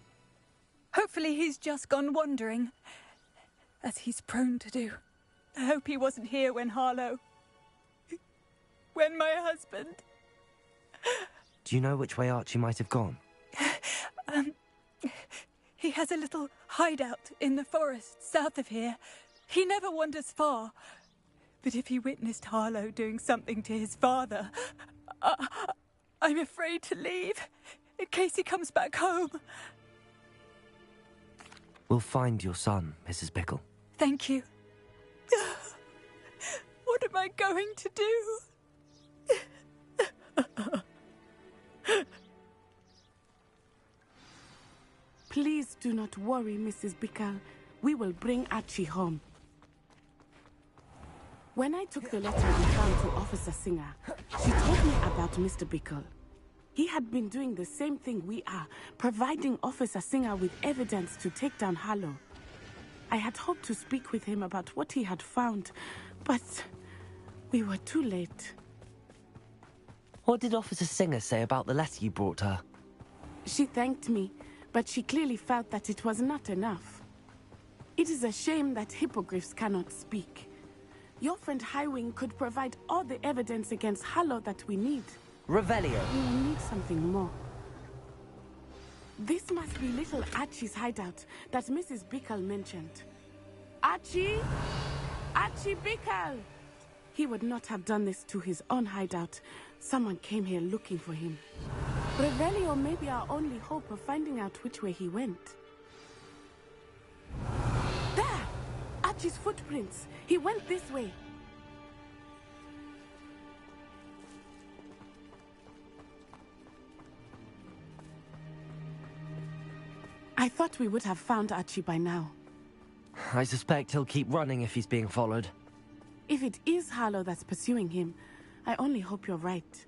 Hopefully he's just gone wandering, as he's prone to do. I hope he wasn't here when Harlow... when my husband... Do you know which way Archie might have gone? He has a little hideout in the forest south of here. He never wanders far. But if he witnessed Harlow doing something to his father, I'm afraid to leave, in case he comes back home. We'll find your son, Mrs. Bickle. Thank you. What am I going to do? Please do not worry, Mrs. Bickle. We will bring Archie home. When I took the letter we found to Officer Singer, she told me about Mr. Bickle. He had been doing the same thing we are, providing Officer Singer with evidence to take down Harlow. I had hoped to speak with him about what he had found, but we were too late. What did Officer Singer say about the letter you brought her? She thanked me, but she clearly felt that it was not enough. It is a shame that hippogriffs cannot speak. Your friend Highwing could provide all the evidence against Harlow that we need. Revelio. We will need something more. This must be little Archie's hideout that Mrs. Bickle mentioned. Archie? Archie Bickle! He would not have done this to his own hideout. Someone came here looking for him. Revelio may be our only hope of finding out which way he went. There! Archie's footprints. He went this way. I thought we would have found Archie by now. I suspect he'll keep running if he's being followed. If it is Harlow that's pursuing him, I only hope you're right.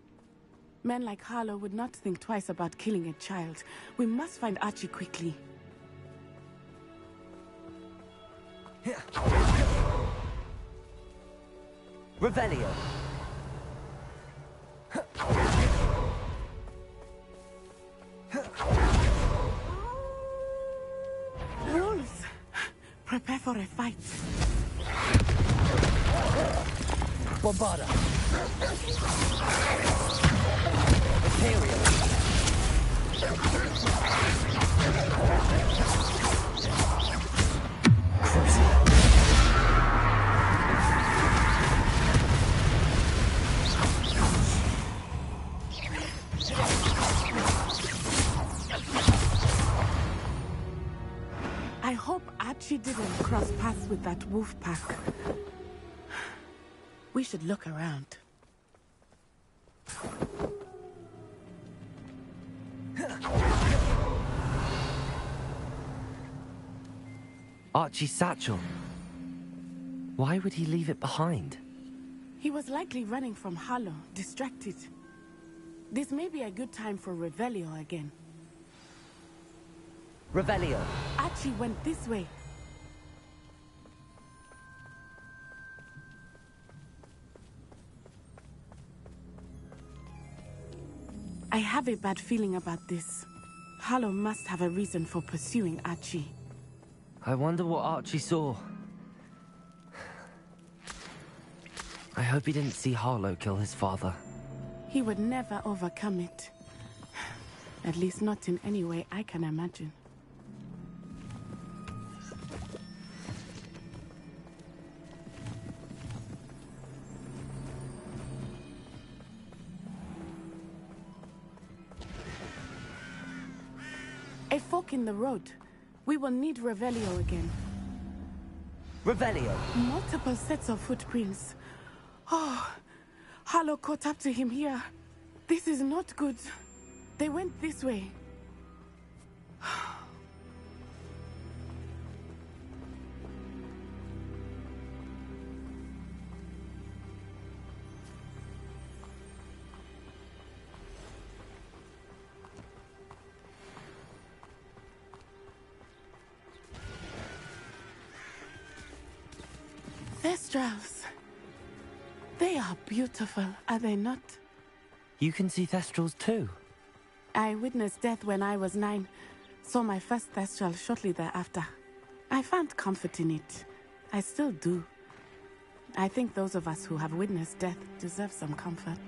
Men like Harlow would not think twice about killing a child. We must find Archie quickly. Revelio. Wolves! Prepare for a fight. Bombarda. Imperial. I hope Archie didn't cross paths with that wolf pack. We should look around. Archie's satchel. Why would he leave it behind? He was likely running from Harlow, distracted. This may be a good time for Revelio again. Revelio. Archie went this way. I have a bad feeling about this. Harlow must have a reason for pursuing Archie. I wonder what Archie saw. I hope he didn't see Harlow kill his father. He would never overcome it. At least not in any way I can imagine. A fork in the road. We will need Revelio again. Revelio? Multiple sets of footprints. Oh, Harlow caught up to him here. This is not good. They went this way. Thestrals. They are beautiful, are they not? You can see Thestrals too? I witnessed death when I was 9. Saw my first Thestral shortly thereafter. I found comfort in it. I still do. I think those of us who have witnessed death deserve some comfort.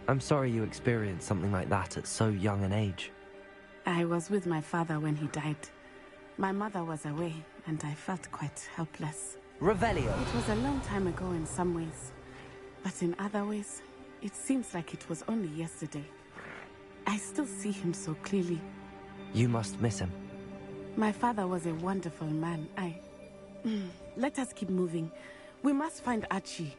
I'm sorry you experienced something like that at so young an age. I was with my father when he died. My mother was away, and I felt quite helpless. Revelio! It was a long time ago in some ways. But in other ways, it seems like it was only yesterday. I still see him so clearly. You must miss him. My father was a wonderful man. Let us keep moving. We must find Archie.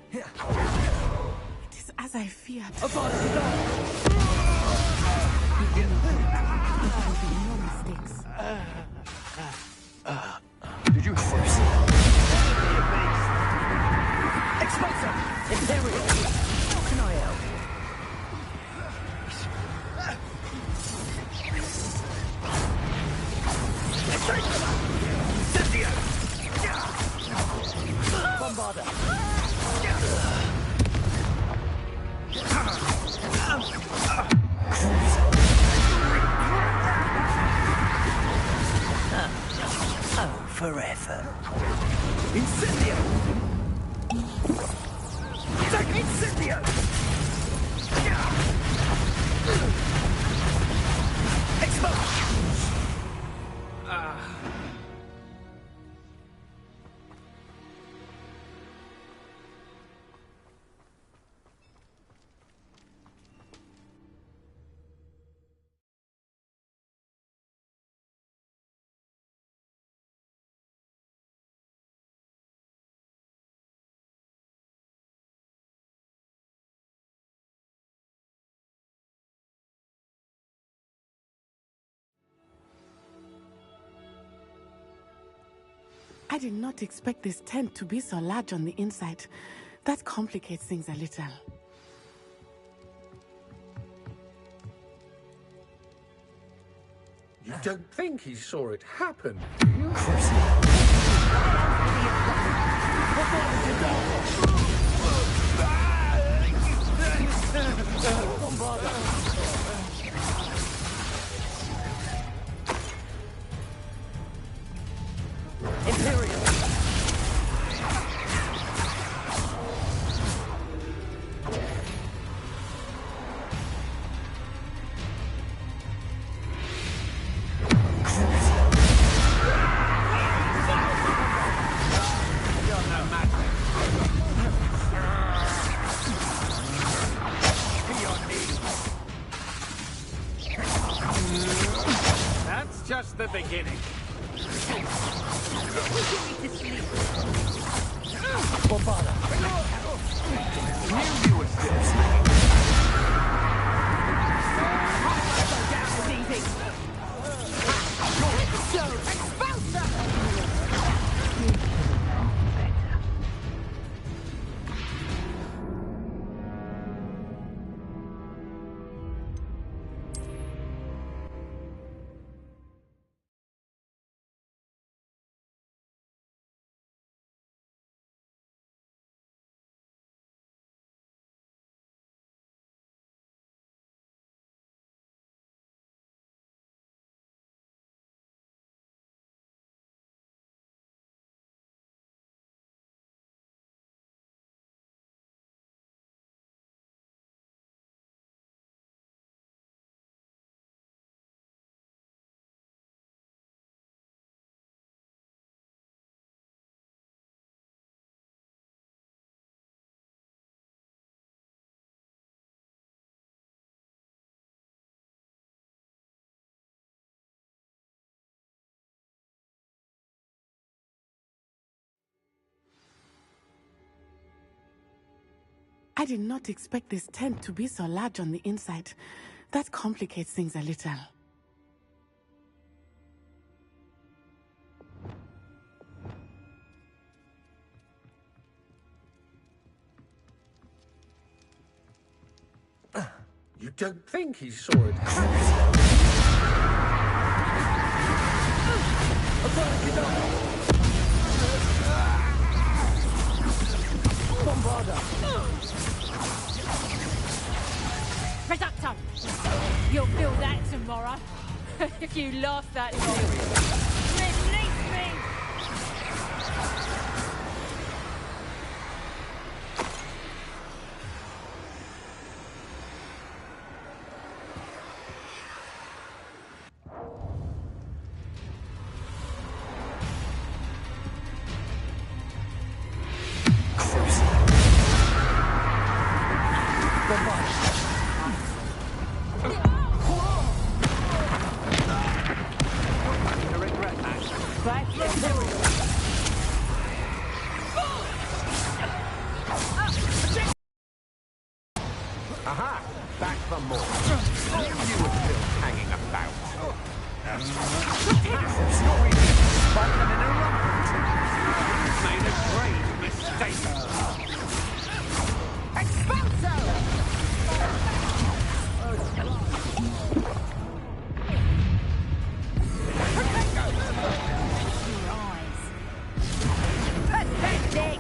It is as I feared. No mistakes. Did you hear us? Explosive! Imperial! How can I help? Incendio! Bombarder! Oh, forever. Incendio! Incendio! Explode! I did not expect this tent to be so large on the inside. That complicates things a little. You don't think he saw it happen, do you? Imperial! That's just the beginning. Bombarder! Knew you were still I did not expect this tent to be so large on the inside. That complicates things a little. You don't think he saw it coming? Bombarda! Reducto! You'll feel that tomorrow. If you last that long. Release me! Aha! Back for more. You were still hanging about. Story spot them in a rocket. Made a grave mistake. Pathetic!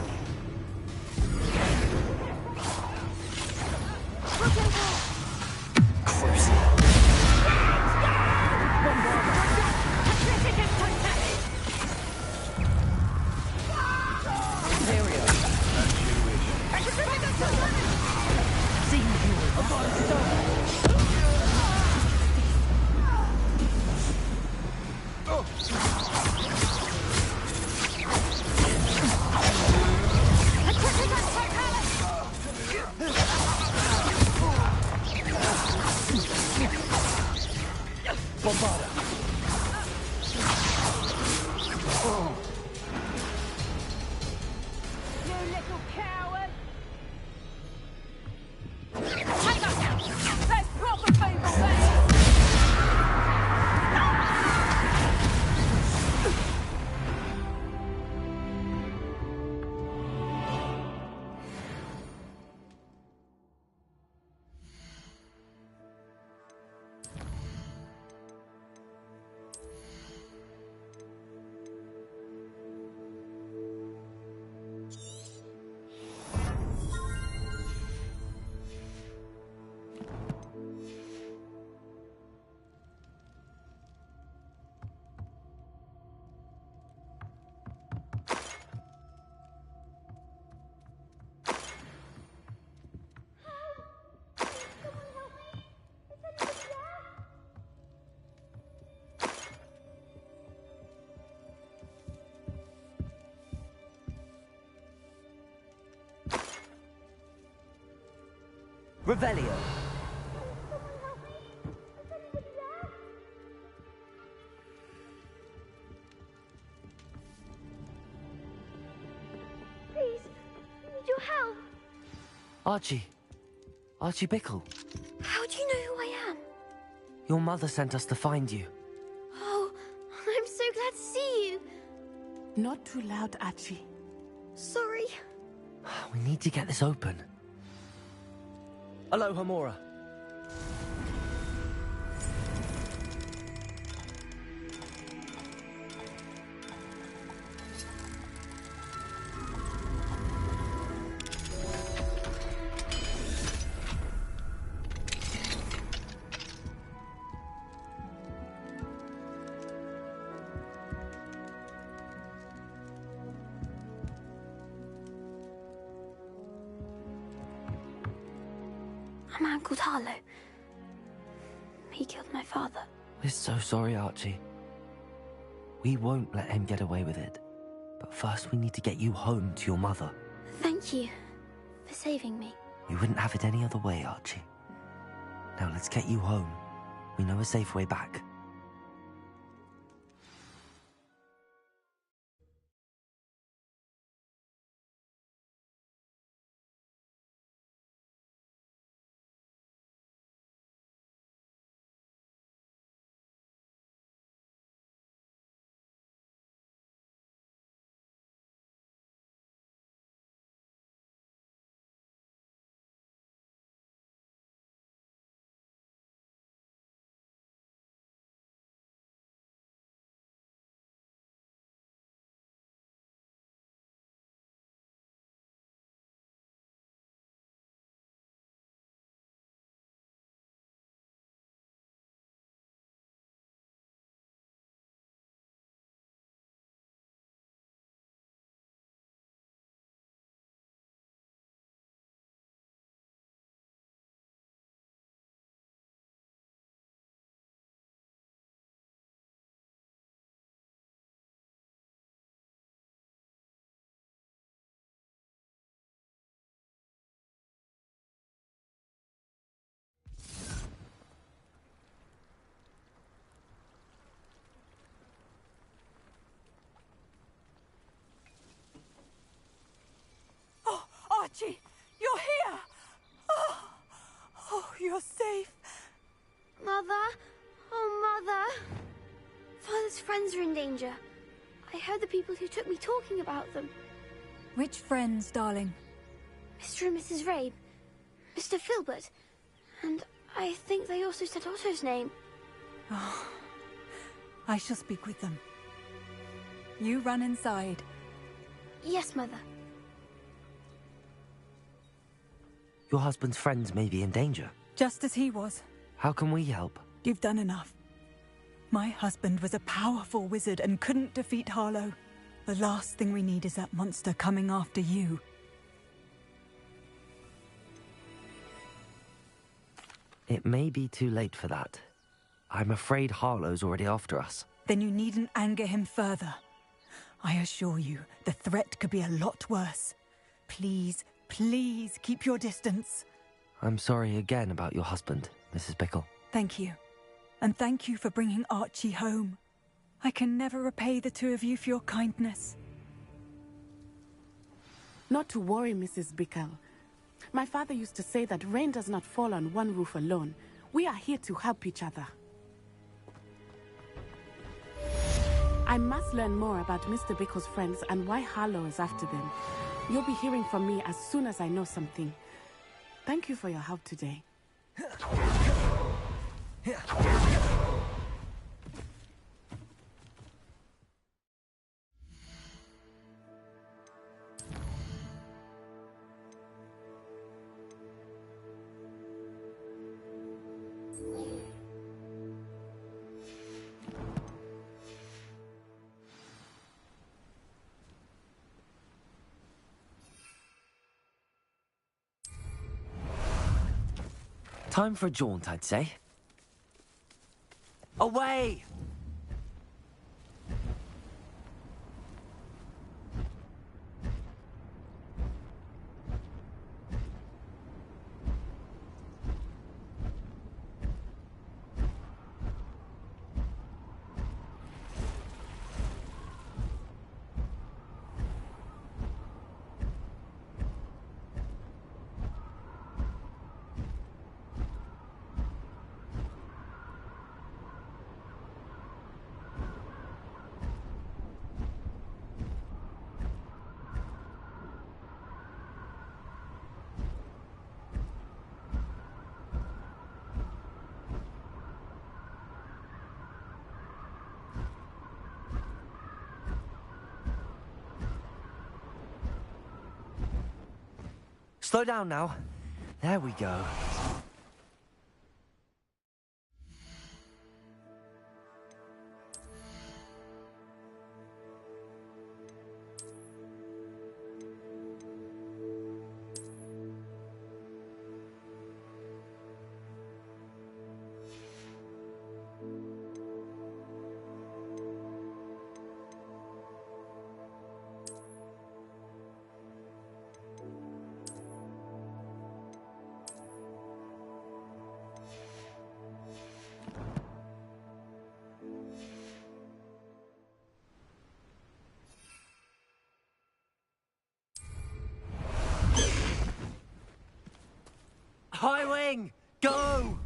Revelio. Please, I need your help. Archie. Archie Bickle. How do you know who I am? Your mother sent us to find you. Oh, I'm so glad to see you. Not too loud, Archie. Sorry. We need to get this open. Aloha, Mora. A man called Harlow. He killed my father. We're so sorry, Archie. We won't let him get away with it. But first we need to get you home to your mother. Thank you for saving me. We wouldn't have it any other way, Archie. Now let's get you home. We know a safe way back. Mother! Oh, Mother! Father's friends are in danger. I heard the people who took me talking about them. Which friends, darling? Mr. and Mrs. Rabe, Mr. Filbert, and I think they also said Otto's name. Oh, I shall speak with them. You run inside. Yes, Mother. Your husband's friends may be in danger. Just as he was. How can we help? You've done enough. My husband was a powerful wizard and couldn't defeat Harlow. The last thing we need is that monster coming after you. It may be too late for that. I'm afraid Harlow's already after us. Then you needn't anger him further. I assure you, the threat could be a lot worse. Please, please keep your distance. I'm sorry again about your husband, Mrs. Bickle. Thank you. And thank you for bringing Archie home. I can never repay the two of you for your kindness. Not to worry, Mrs. Bickle. My father used to say that rain does not fall on one roof alone. We are here to help each other. I must learn more about Mr. Bickle's friends and why Harlow is after them. You'll be hearing from me as soon as I know something. Thank you for your help today. Time for a jaunt, I'd say. Away! Slow down now. There we go. High wing! Go!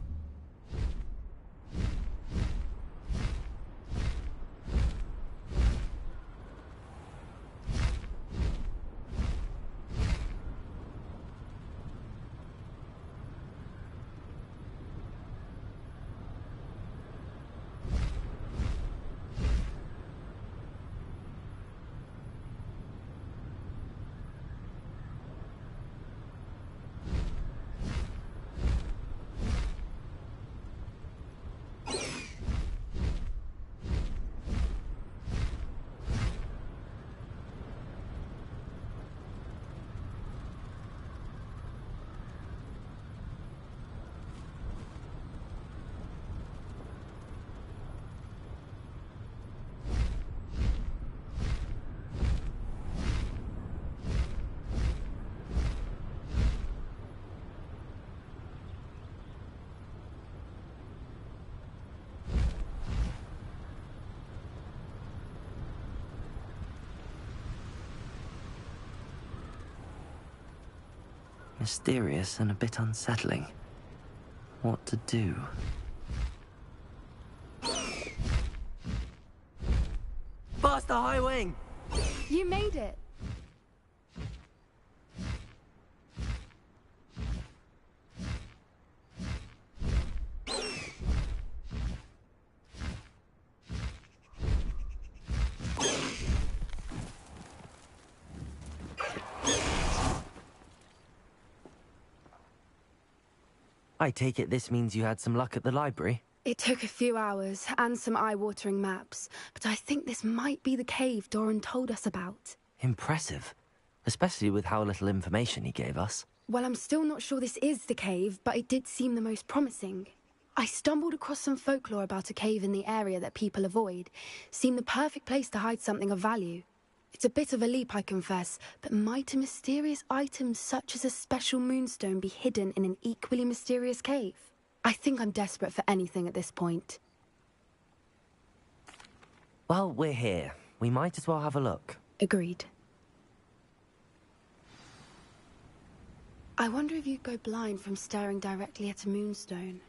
Mysterious and a bit unsettling. What to do? past the high wing! You made it. I take it this means you had some luck at the library? It took a few hours and some eye-watering maps, but I think this might be the cave Doran told us about. Impressive. Especially with how little information he gave us. Well, I'm still not sure this is the cave, but it did seem the most promising. I stumbled across some folklore about a cave in the area that people avoid. Seemed the perfect place to hide something of value. It's a bit of a leap, I confess, but might a mysterious item such as a special moonstone be hidden in an equally mysterious cave? I think I'm desperate for anything at this point. Well, we're here. We might as well have a look. Agreed. I wonder if you'd go blind from staring directly at a moonstone.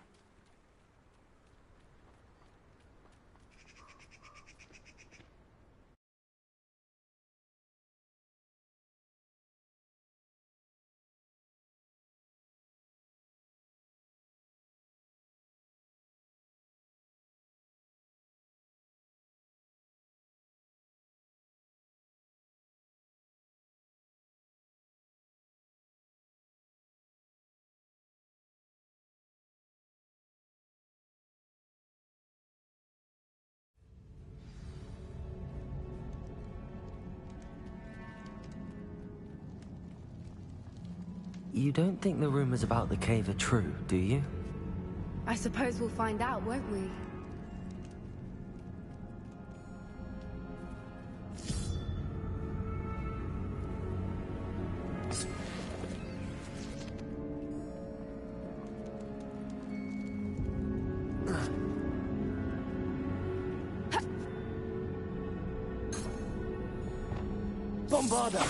You don't think the rumors about the cave are true, do you? I suppose we'll find out, won't we? Bombarda!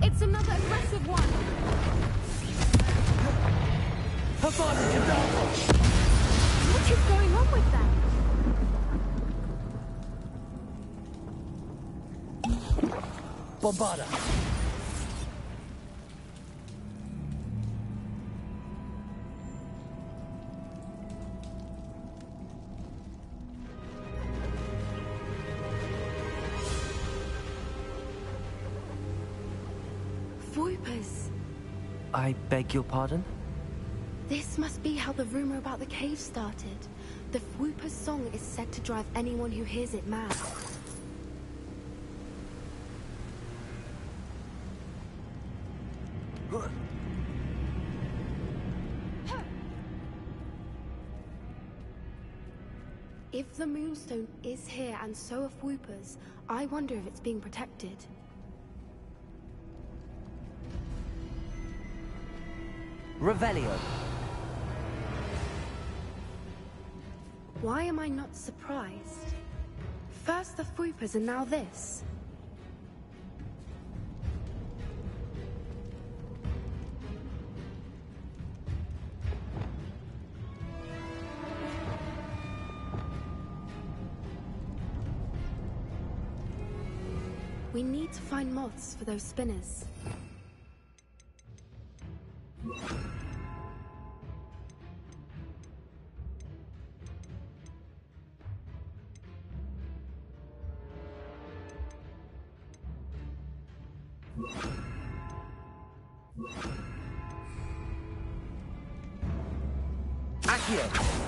It's another aggressive one! What is going on with them? Bombarda! Voipers. I beg your pardon? This must be how the rumor about the cave started. The Whooper's song is said to drive anyone who hears it mad. If the Moonstone is here and so are Whoopers, I wonder if it's being protected. Revelio. Why am I not surprised? First the Whoopers and now this. We need to find moths for those spinners. Accio!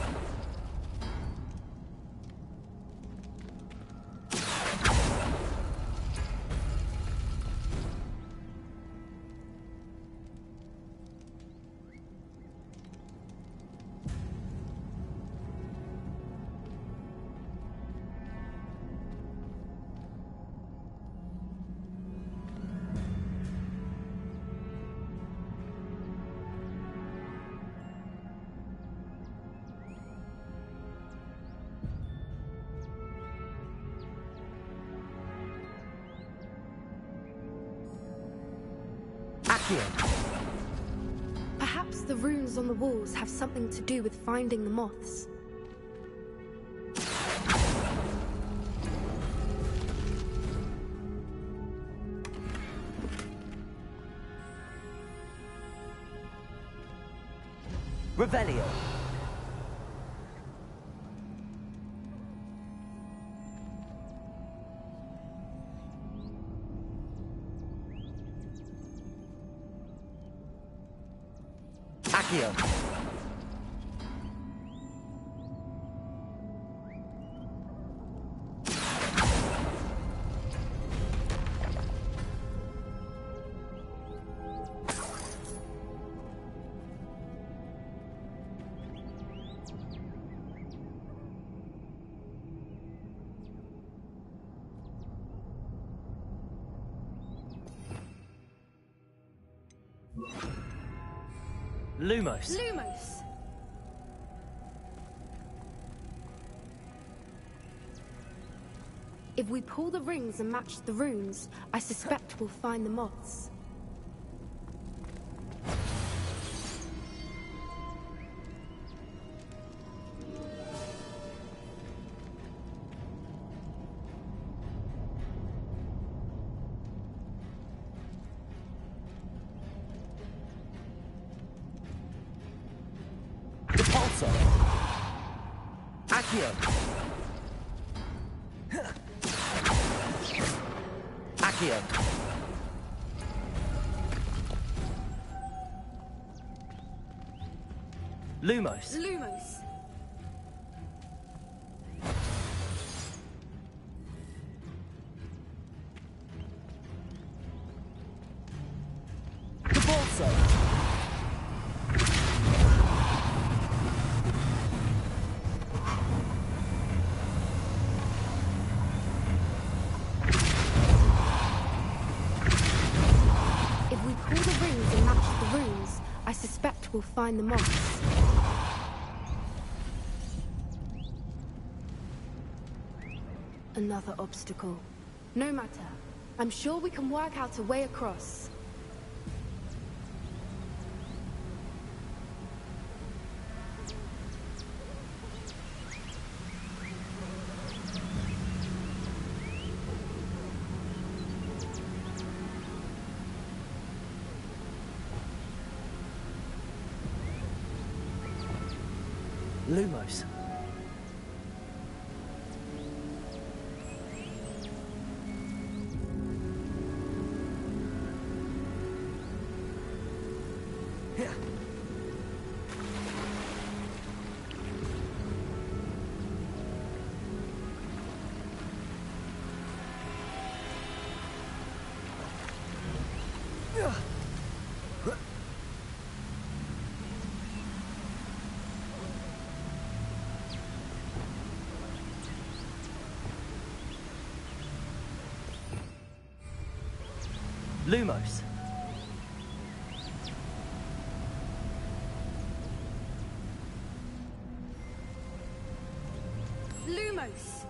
Accio. Perhaps the runes on the walls have something to do with finding the moths. Revelio. Accio. Lumos. Lumos! If we pull the rings and match the runes, I suspect we'll find the moths. Repulsor. Accio. Accio. Lumos. Lumos! Repulsor. If we pull the rings and match the runes, I suspect we'll find the moths. Another obstacle. No matter. I'm sure we can work out a way across. Lumos. Lumos. Lumos!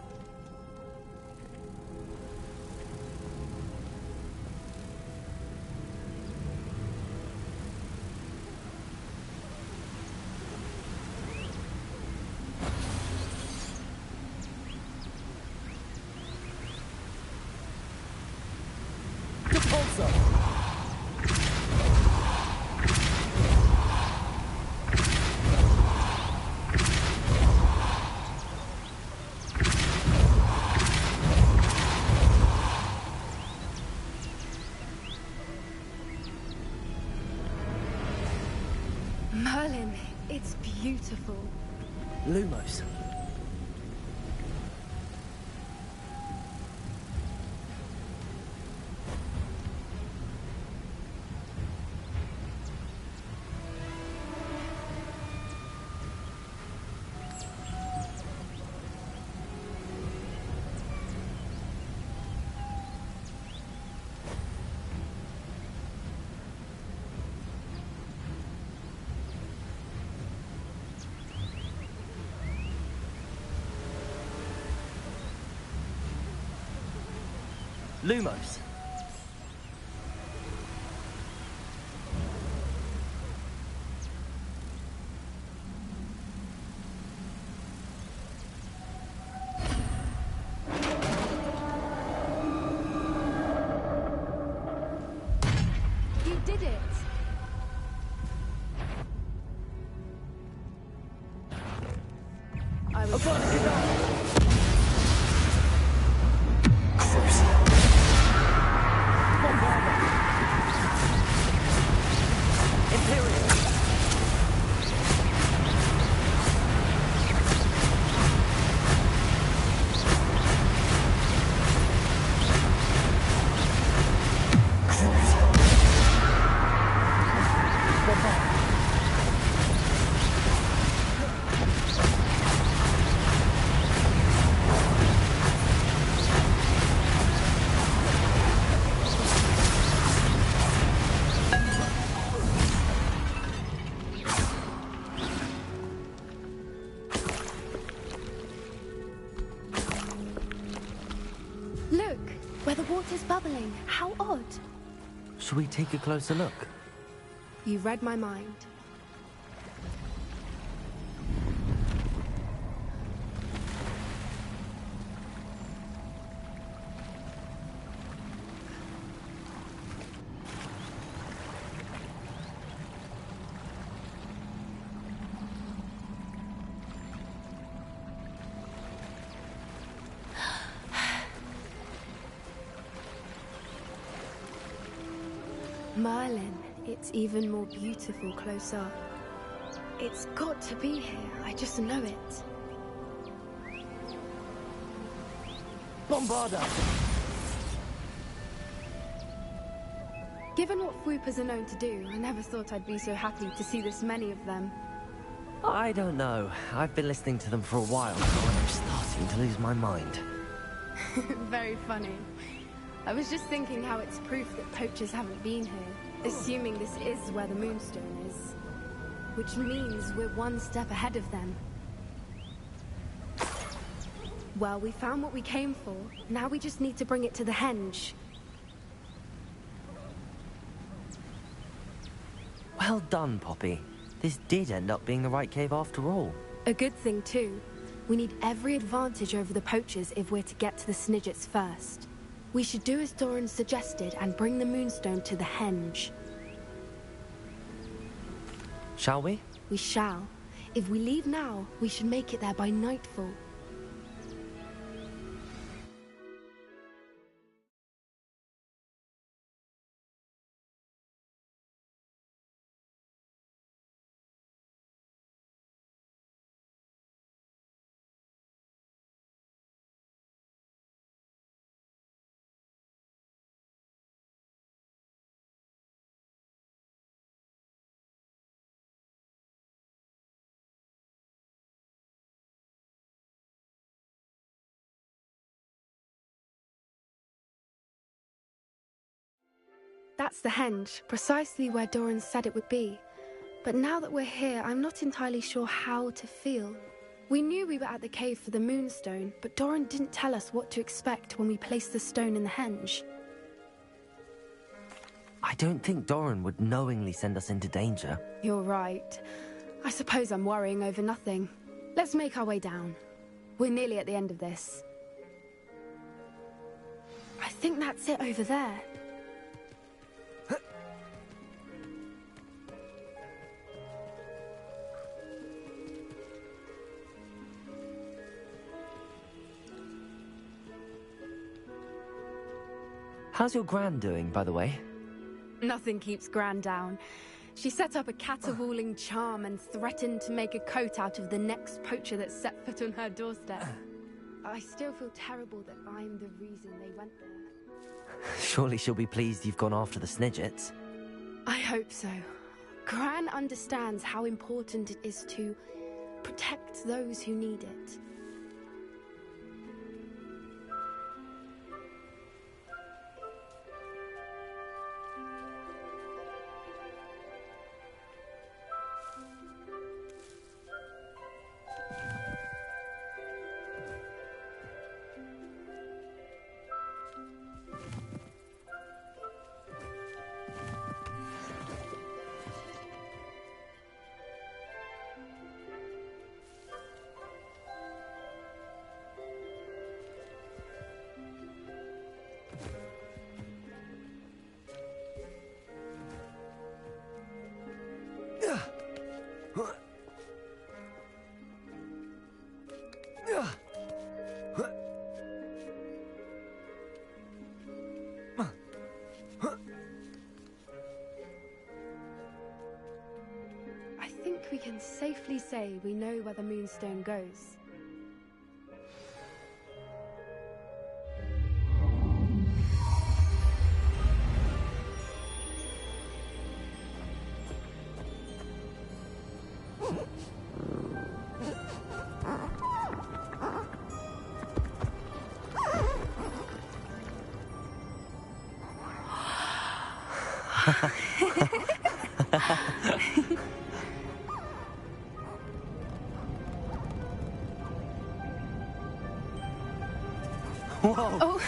Repulsor. Merlin, it's beautiful. Lumos. Lumos. did it! I was Look, where the water's bubbling. How odd. Shall we take a closer look? You read my mind. Merlin, it's even more beautiful close up. It's got to be here, I just know it. Bombarda! Given what swoopers are known to do, I never thought I'd be so happy to see this many of them. I don't know. I've been listening to them for a while now, and I'm starting to lose my mind. Very funny. I was just thinking how it's proof that poachers haven't been here, assuming this is where the Moonstone is. Which means we're one step ahead of them. Well, we found what we came for. Now we just need to bring it to the henge. Well done, Poppy. This did end up being the right cave after all. A good thing, too. We need every advantage over the poachers if we're to get to the Snidgets first. We should do as Doran suggested and bring the Moonstone to the henge. Shall we? We shall. If we leave now, we should make it there by nightfall. That's the henge, precisely where Doran said it would be. But now that we're here, I'm not entirely sure how to feel. We knew we were at the cave for the Moonstone, but Doran didn't tell us what to expect when we placed the stone in the henge. I don't think Doran would knowingly send us into danger. You're right. I suppose I'm worrying over nothing. Let's make our way down. We're nearly at the end of this. I think that's it over there. How's your Gran doing, by the way? Nothing keeps Gran down. She set up a caterwauling charm and threatened to make a coat out of the next poacher that set foot on her doorstep. I still feel terrible that I'm the reason they went there. Surely she'll be pleased you've gone after the Snidgets. I hope so. Gran understands how important it is to protect those who need it. can safely say we know where the Moonstone goes. Whoa! Oh.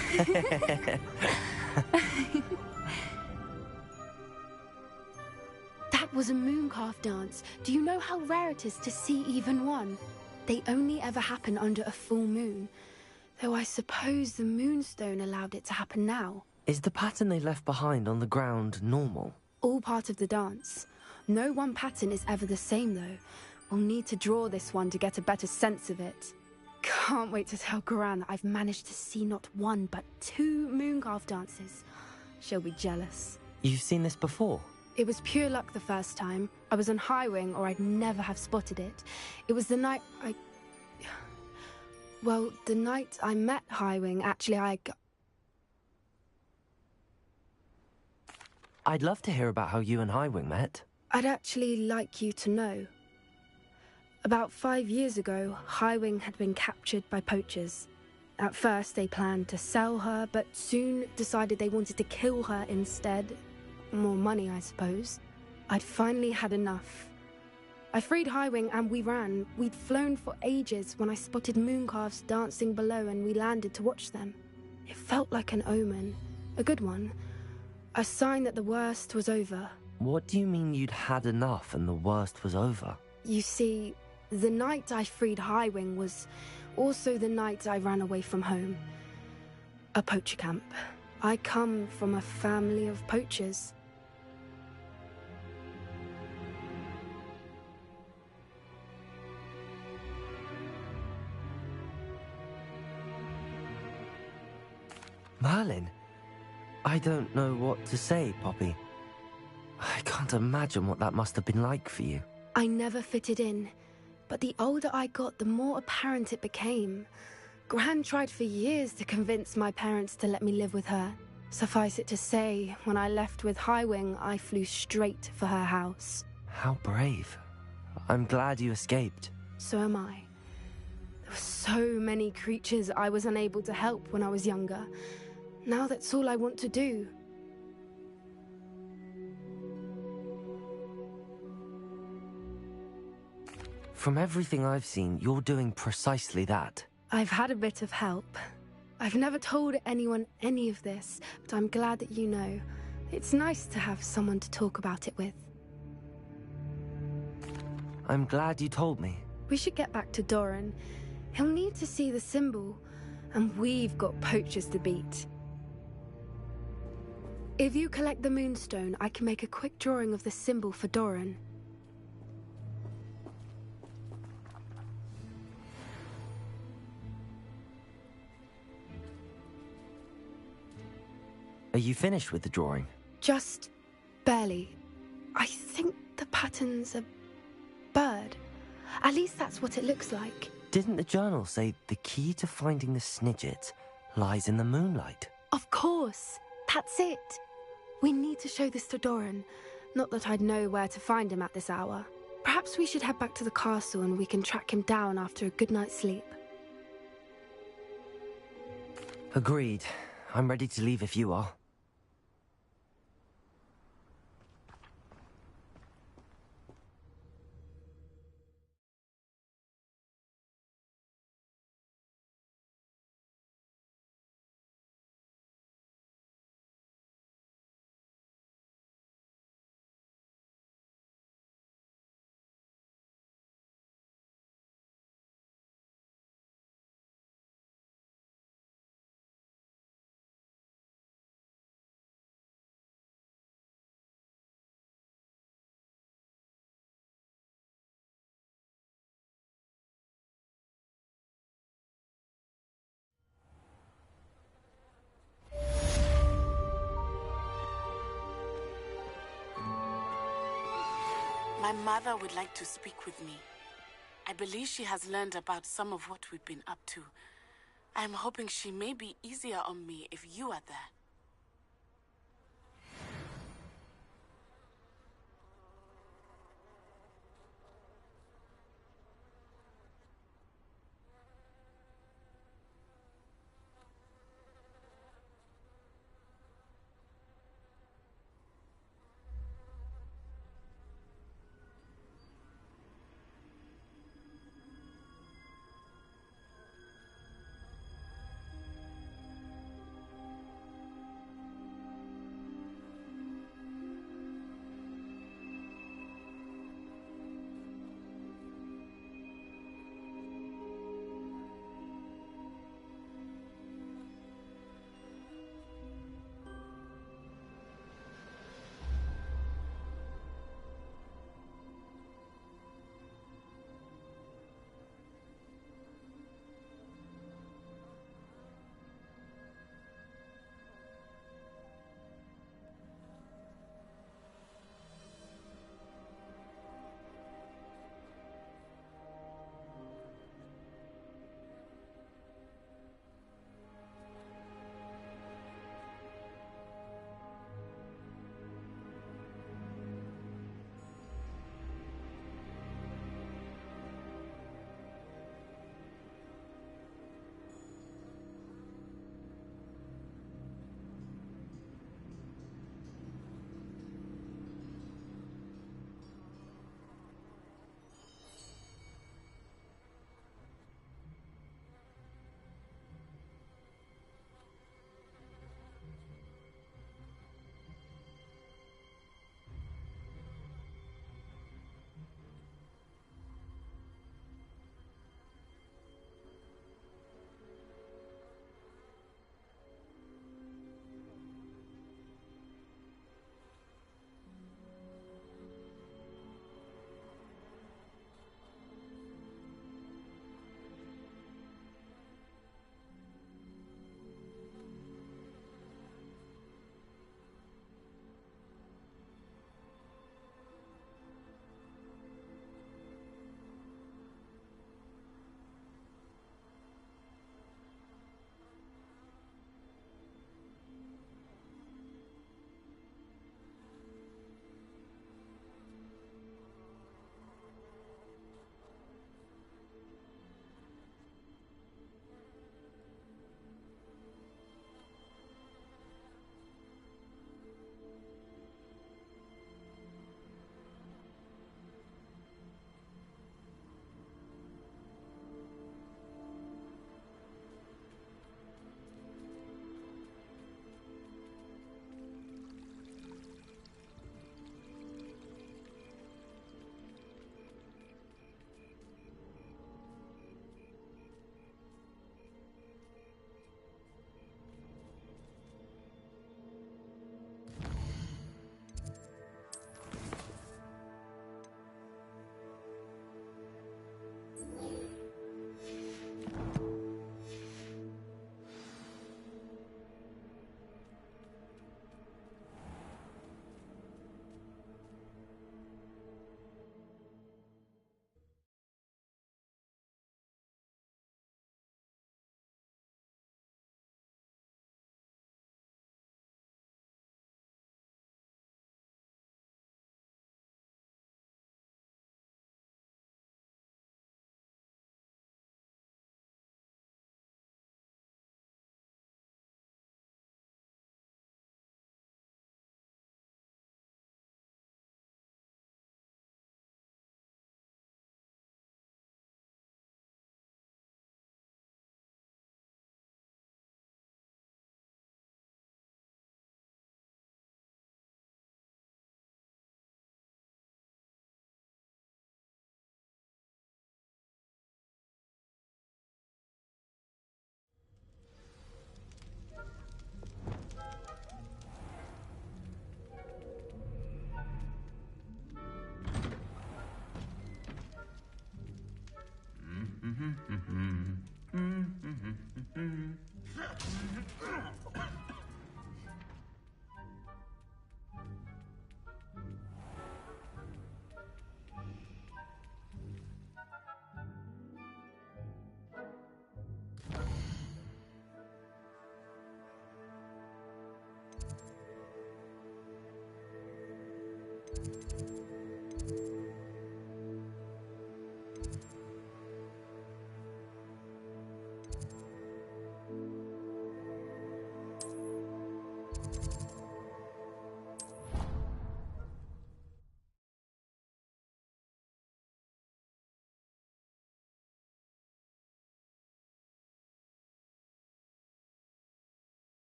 That was a mooncalf dance. Do you know how rare it is to see even one? They only ever happen under a full moon. Though I suppose the Moonstone allowed it to happen now. Is the pattern they left behind on the ground normal? All part of the dance. No one pattern is ever the same, though. We'll need to draw this one to get a better sense of it. Can't wait to tell Gran that I've managed to see not one, but 2 mooncalf dances. She'll be jealous. You've seen this before? It was pure luck the first time. I was on Highwing, or I'd never have spotted it. It was the night Well, the night I met Highwing, actually, I'd love to hear about how you and Highwing met. I'd actually like you to know. About 5 years ago, Highwing had been captured by poachers. At first, they planned to sell her, but soon decided they wanted to kill her instead. More money, I suppose. I'd finally had enough. I freed Highwing and we ran. We'd flown for ages when I spotted mooncalves dancing below and we landed to watch them. It felt like an omen. A good one. A sign that the worst was over. What do you mean you'd had enough and the worst was over? You see, the night I freed Highwing was also the night I ran away from home. A poacher camp. I come from a family of poachers. Merlin? I don't know what to say, Poppy. I can't imagine what that must have been like for you. I never fitted in, but the older I got, the more apparent it became. Gran tried for years to convince my parents to let me live with her. Suffice it to say, when I left with Highwing, I flew straight for her house. How brave. I'm glad you escaped. So am I. There were so many creatures I was unable to help when I was younger. Now that's all I want to do. From everything I've seen, you're doing precisely that. I've had a bit of help. I've never told anyone any of this, but I'm glad that you know. It's nice to have someone to talk about it with. I'm glad you told me. We should get back to Doran. He'll need to see the symbol, and we've got poachers to beat. If you collect the Moonstone, I can make a quick drawing of the symbol for Doran. Are you finished with the drawing? Just barely. I think the pattern's a bird. At least that's what it looks like. Didn't the journal say the key to finding the Snidget lies in the moonlight? Of course. That's it. We need to show this to Doran. Not that I'd know where to find him at this hour. Perhaps we should head back to the castle and we can track him down after a good night's sleep. Agreed. I'm ready to leave if you are. My mother would like to speak with me. I believe she has learned about some of what we've been up to. I'm hoping she may be easier on me if you are there.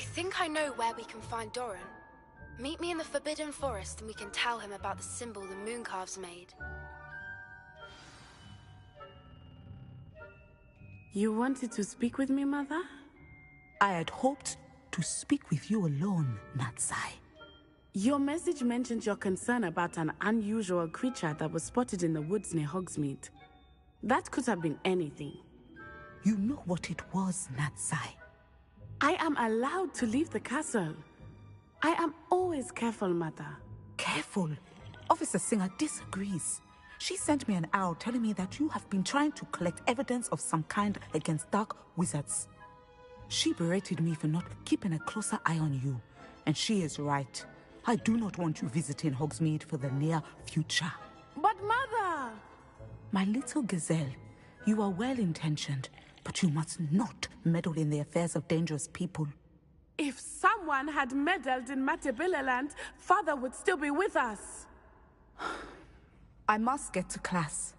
think I know where we can find Doran. Meet me in the Forbidden Forest and we can tell him about the symbol the Mooncalves made. You wanted to speak with me, Mother? I had hoped to speak with you alone, Natsai. Your message mentioned your concern about an unusual creature that was spotted in the woods near Hogsmeade. That could have been anything. You know what it was, Natsai. I am allowed to leave the castle. I am always careful, Mother. Careful? Officer Singer disagrees. She sent me an owl telling me that you have been trying to collect evidence of some kind against dark wizards. She berated me for not keeping a closer eye on you, and she is right. I do not want you visiting Hogsmeade for the near future. But Mother! My little gazelle, you are well-intentioned, but you must not meddle in the affairs of dangerous people. If someone had meddled in Matabeleland, Father would still be with us. I must get to class.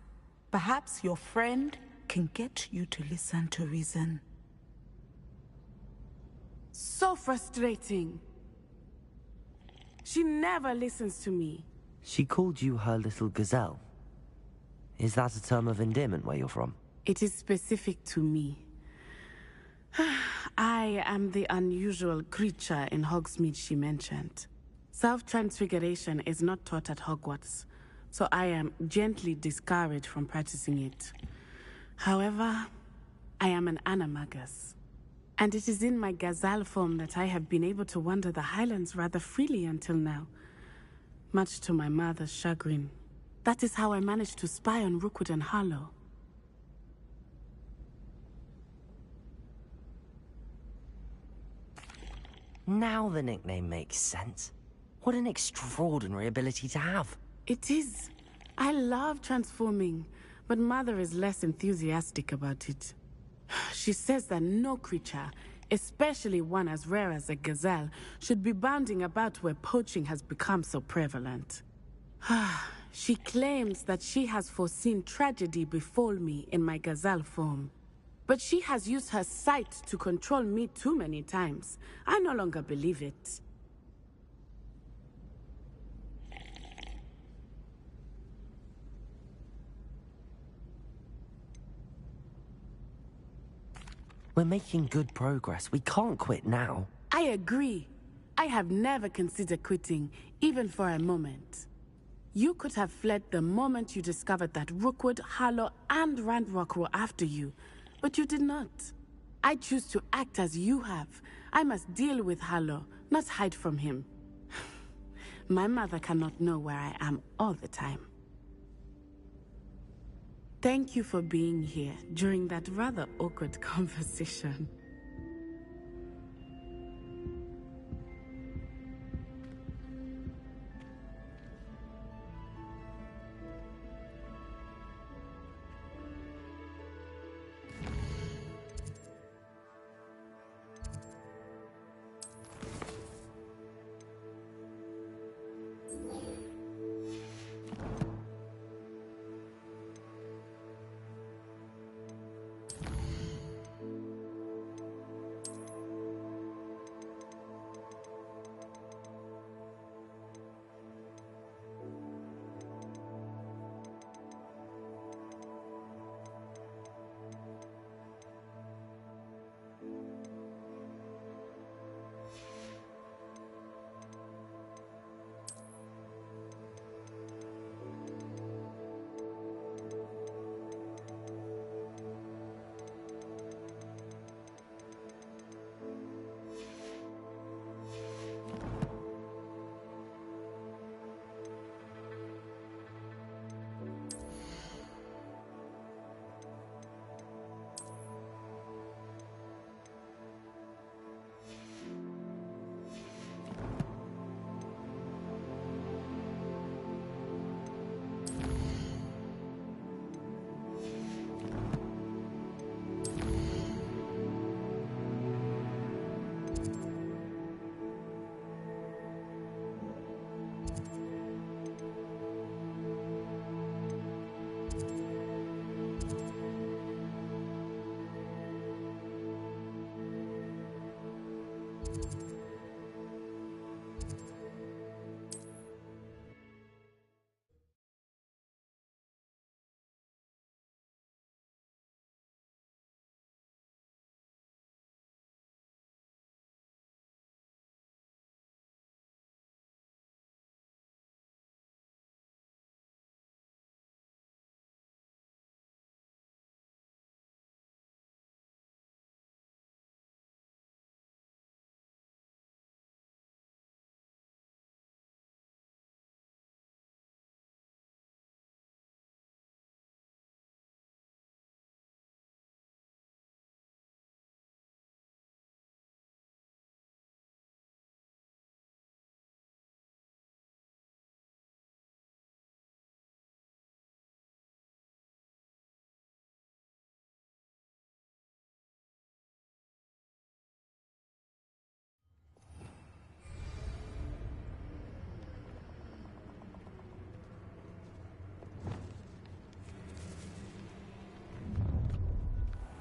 Perhaps your friend can get you to listen to reason. So frustrating. She never listens to me. She called you her little gazelle. Is that a term of endearment where you're from? It is specific to me. I am the unusual creature in Hogsmeade she mentioned. Self-transfiguration is not taught at Hogwarts, so I am gently discouraged from practicing it. However, I am an animagus, and it is in my gazelle form that I have been able to wander the Highlands rather freely until now, much to my mother's chagrin. That is how I managed to spy on Rookwood and Harlow. Now the nickname makes sense. What an extraordinary ability to have. It is. I love transforming, but Mother is less enthusiastic about it. She says that no creature, especially one as rare as a gazelle, should be bounding about where poaching has become so prevalent. She claims that she has foreseen tragedy befall me in my gazelle form. But she has used her sight to control me too many times. I no longer believe it. We're making good progress. We can't quit now. I agree. I have never considered quitting, even for a moment. You could have fled the moment you discovered that Rookwood, Harlow, and Ranrock were after you, but you did not. I choose to act as you have. I must deal with Harlow, not hide from him. My mother cannot know where I am all the time. Thank you for being here during that rather awkward conversation.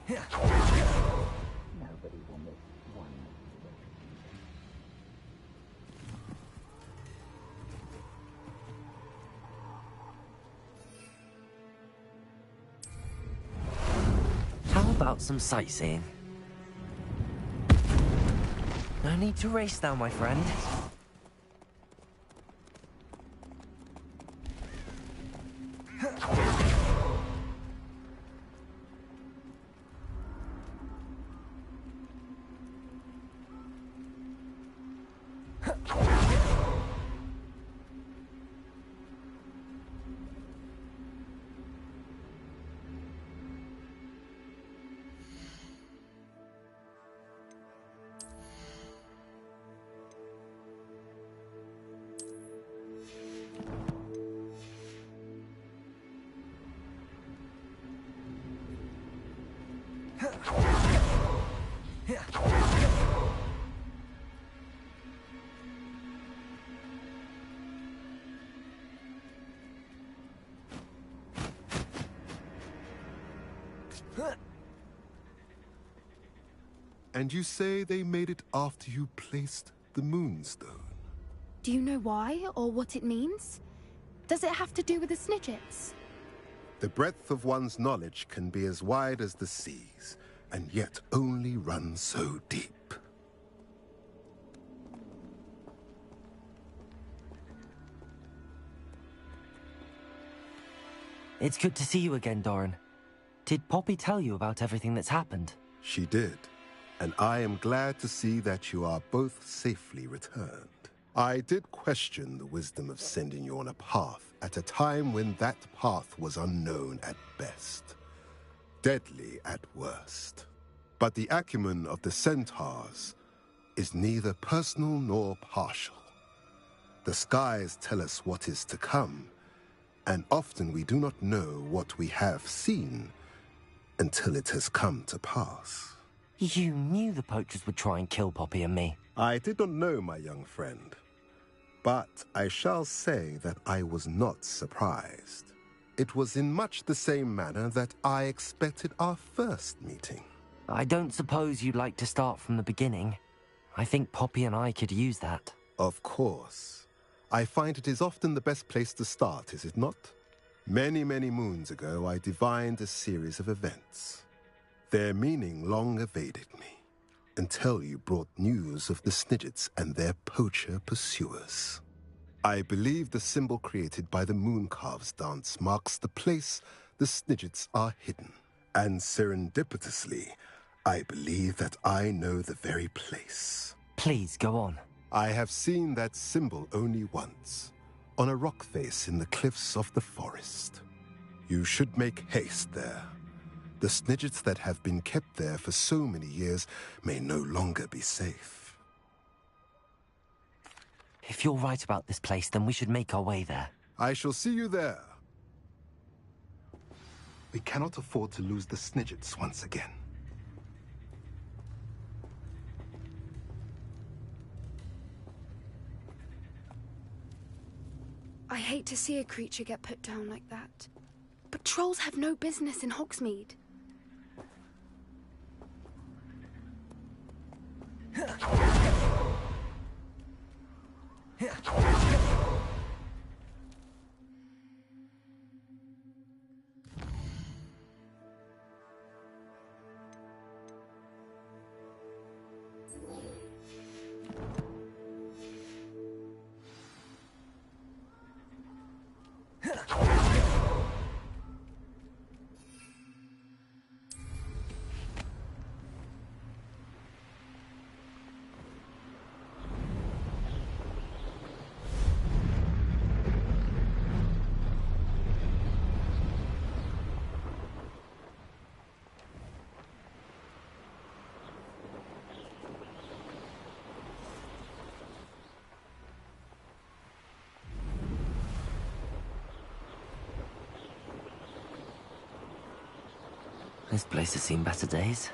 Nobody will miss one. How about some sightseeing? No need to race now, my friend. And you say they made it after you placed the Moonstone? Do you know why or what it means? Does it have to do with the Snidgets? The breadth of one's knowledge can be as wide as the seas, and yet only run so deep. It's good to see you again, Doran. Did Poppy tell you about everything that's happened? She did, and I am glad to see that you are both safely returned. I did question the wisdom of sending you on a path at a time when that path was unknown at best, deadly at worst. But the acumen of the centaurs is neither personal nor partial. The skies tell us what is to come, and often we do not know what we have seen until it has come to pass. You knew the poachers would try and kill Poppy and me. I did not know, my young friend, but I shall say that I was not surprised. It was in much the same manner that I expected our first meeting. I don't suppose you'd like to start from the beginning. I think Poppy and I could use that. Of course. I find it is often the best place to start, is it not? Many, many moons ago, I divined a series of events. Their meaning long evaded me, until you brought news of the Snidgets and their poacher pursuers. I believe the symbol created by the Mooncarves dance marks the place the Snidgets are hidden. And serendipitously, I believe that I know the very place. Please, go on. I have seen that symbol only once, on a rock face in the cliffs of the forest. You should make haste there. The Snidgets that have been kept there for so many years may no longer be safe. If you're right about this place, then we should make our way there. I shall see you there. We cannot afford to lose the Snidgets once again. I hate to see a creature get put down like that. But trolls have no business in Hogsmeade. This place has seen better days.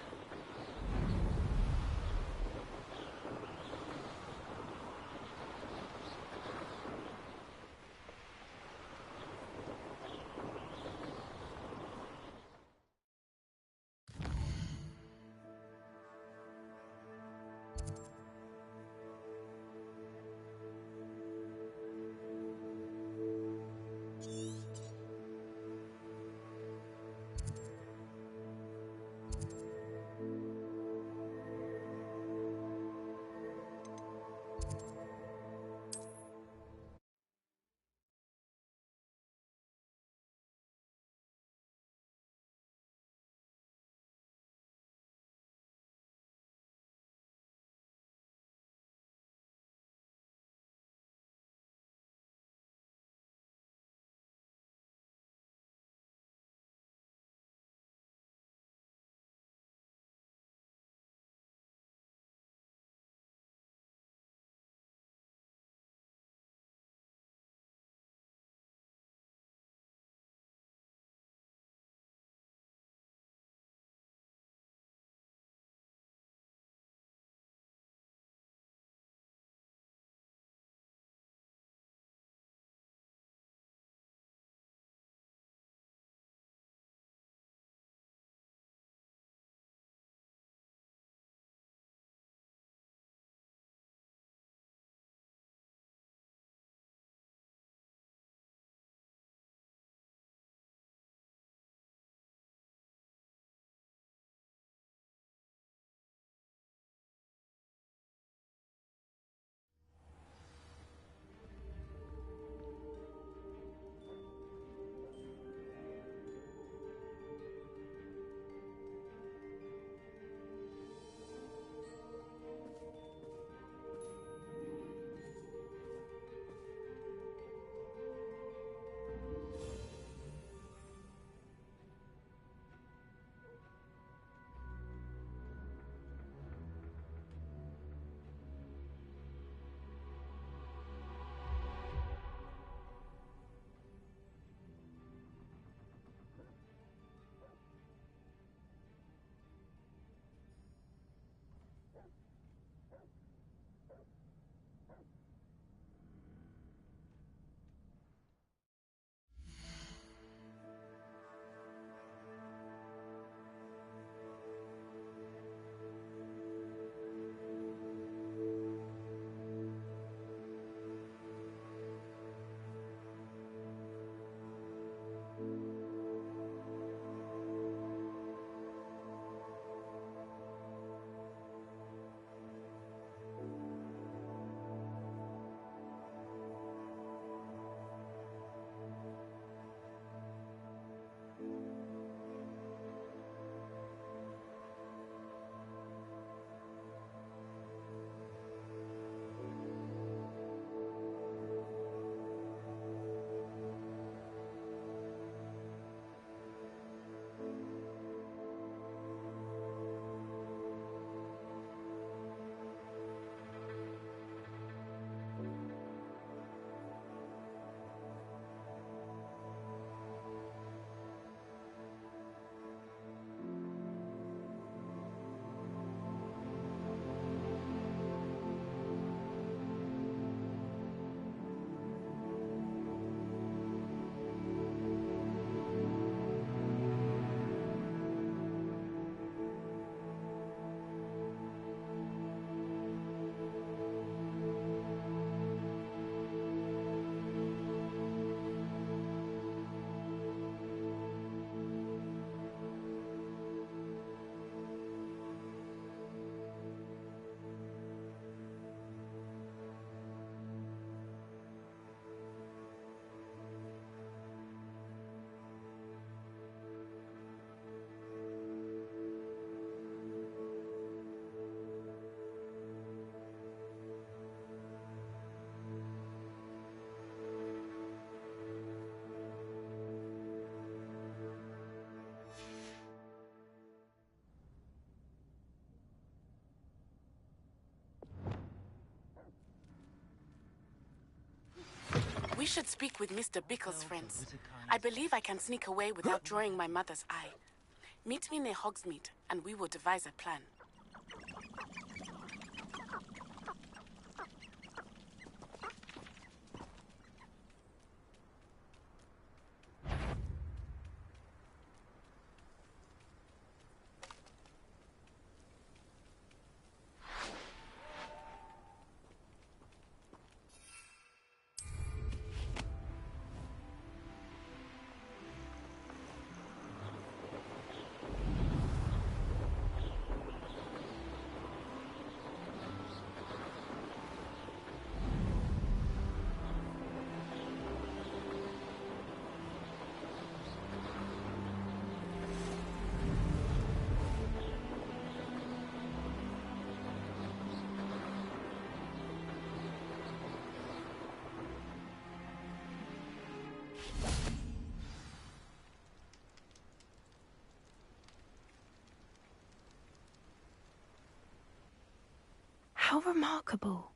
We should speak with Mr. Bickle's friends. I believe I can sneak away without drawing my mother's eye. Meet me near Hogsmeade, and we will devise a plan. How remarkable.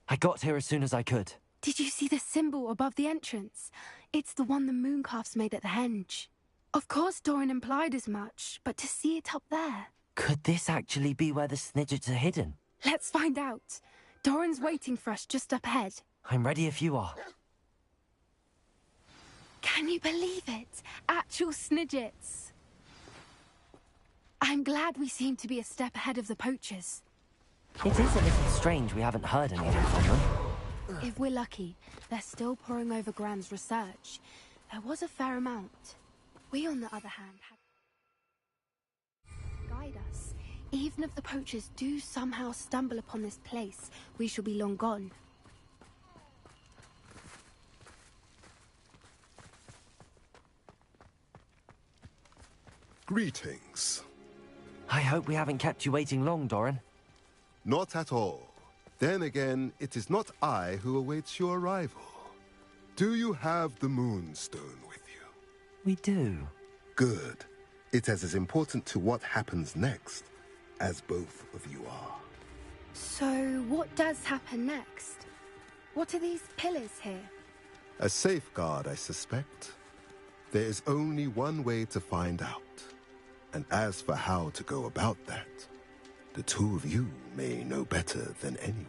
I got here as soon as I could. Did you see the symbol above the entrance? It's the one the Mooncalfs made at the henge. Of course Doran implied as much, but to see it up there... Could this actually be where the Snidgets are hidden? Let's find out. Doran's waiting for us just up ahead. I'm ready if you are. Can you believe it? Actual Snidgets. I'm glad we seem to be a step ahead of the poachers. It is a little strange we haven't heard anything from them. If we're lucky, they're still poring over Gran's research. There was a fair amount. We, on the other hand, had guide us. Even if the poachers do somehow stumble upon this place, we shall be long gone. Greetings. I hope we haven't kept you waiting long, Doran. Not at all. Then again, it is not I who awaits your arrival. Do you have the Moonstone with you? We do. Good. It is as important to what happens next as both of you are. So, what does happen next? What are these pillars here? A safeguard, I suspect. There is only one way to find out. And as for how to go about that, the two of you may know better than anyone.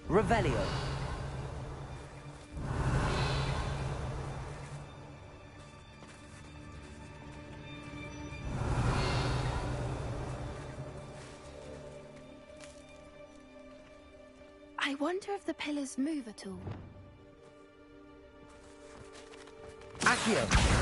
Revelio. I wonder if the pillars move at all. Accio.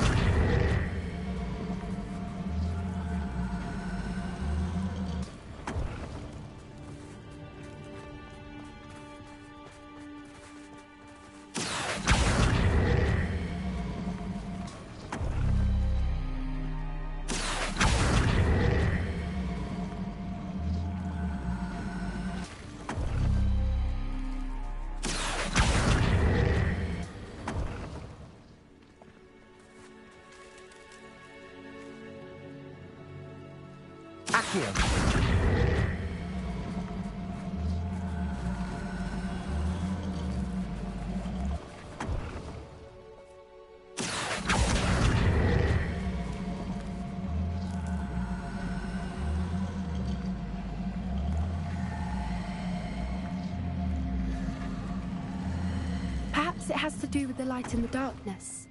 Perhaps it has to do with the light in the darkness.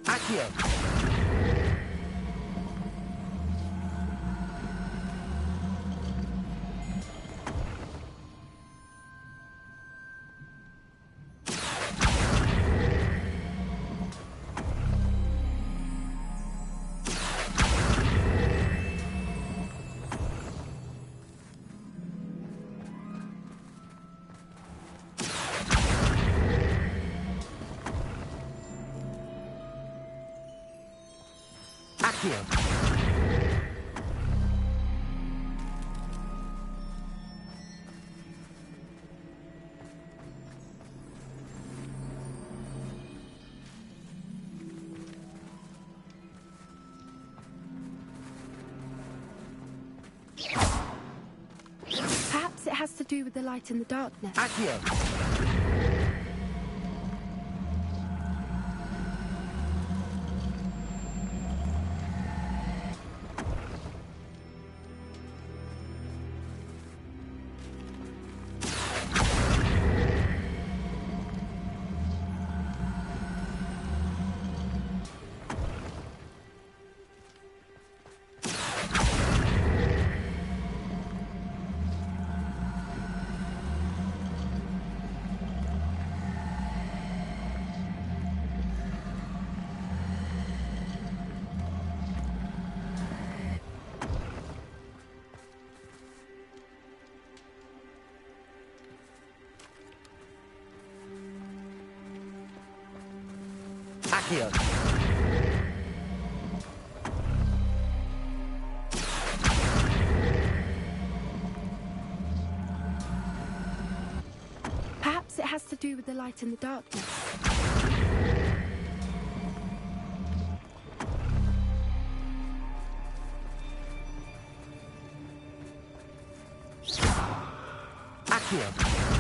Accio. Accio. Perhaps it has to do with the light in the darkness. Accio. Accio. Perhaps it has to do with the light in the darkness. Accio.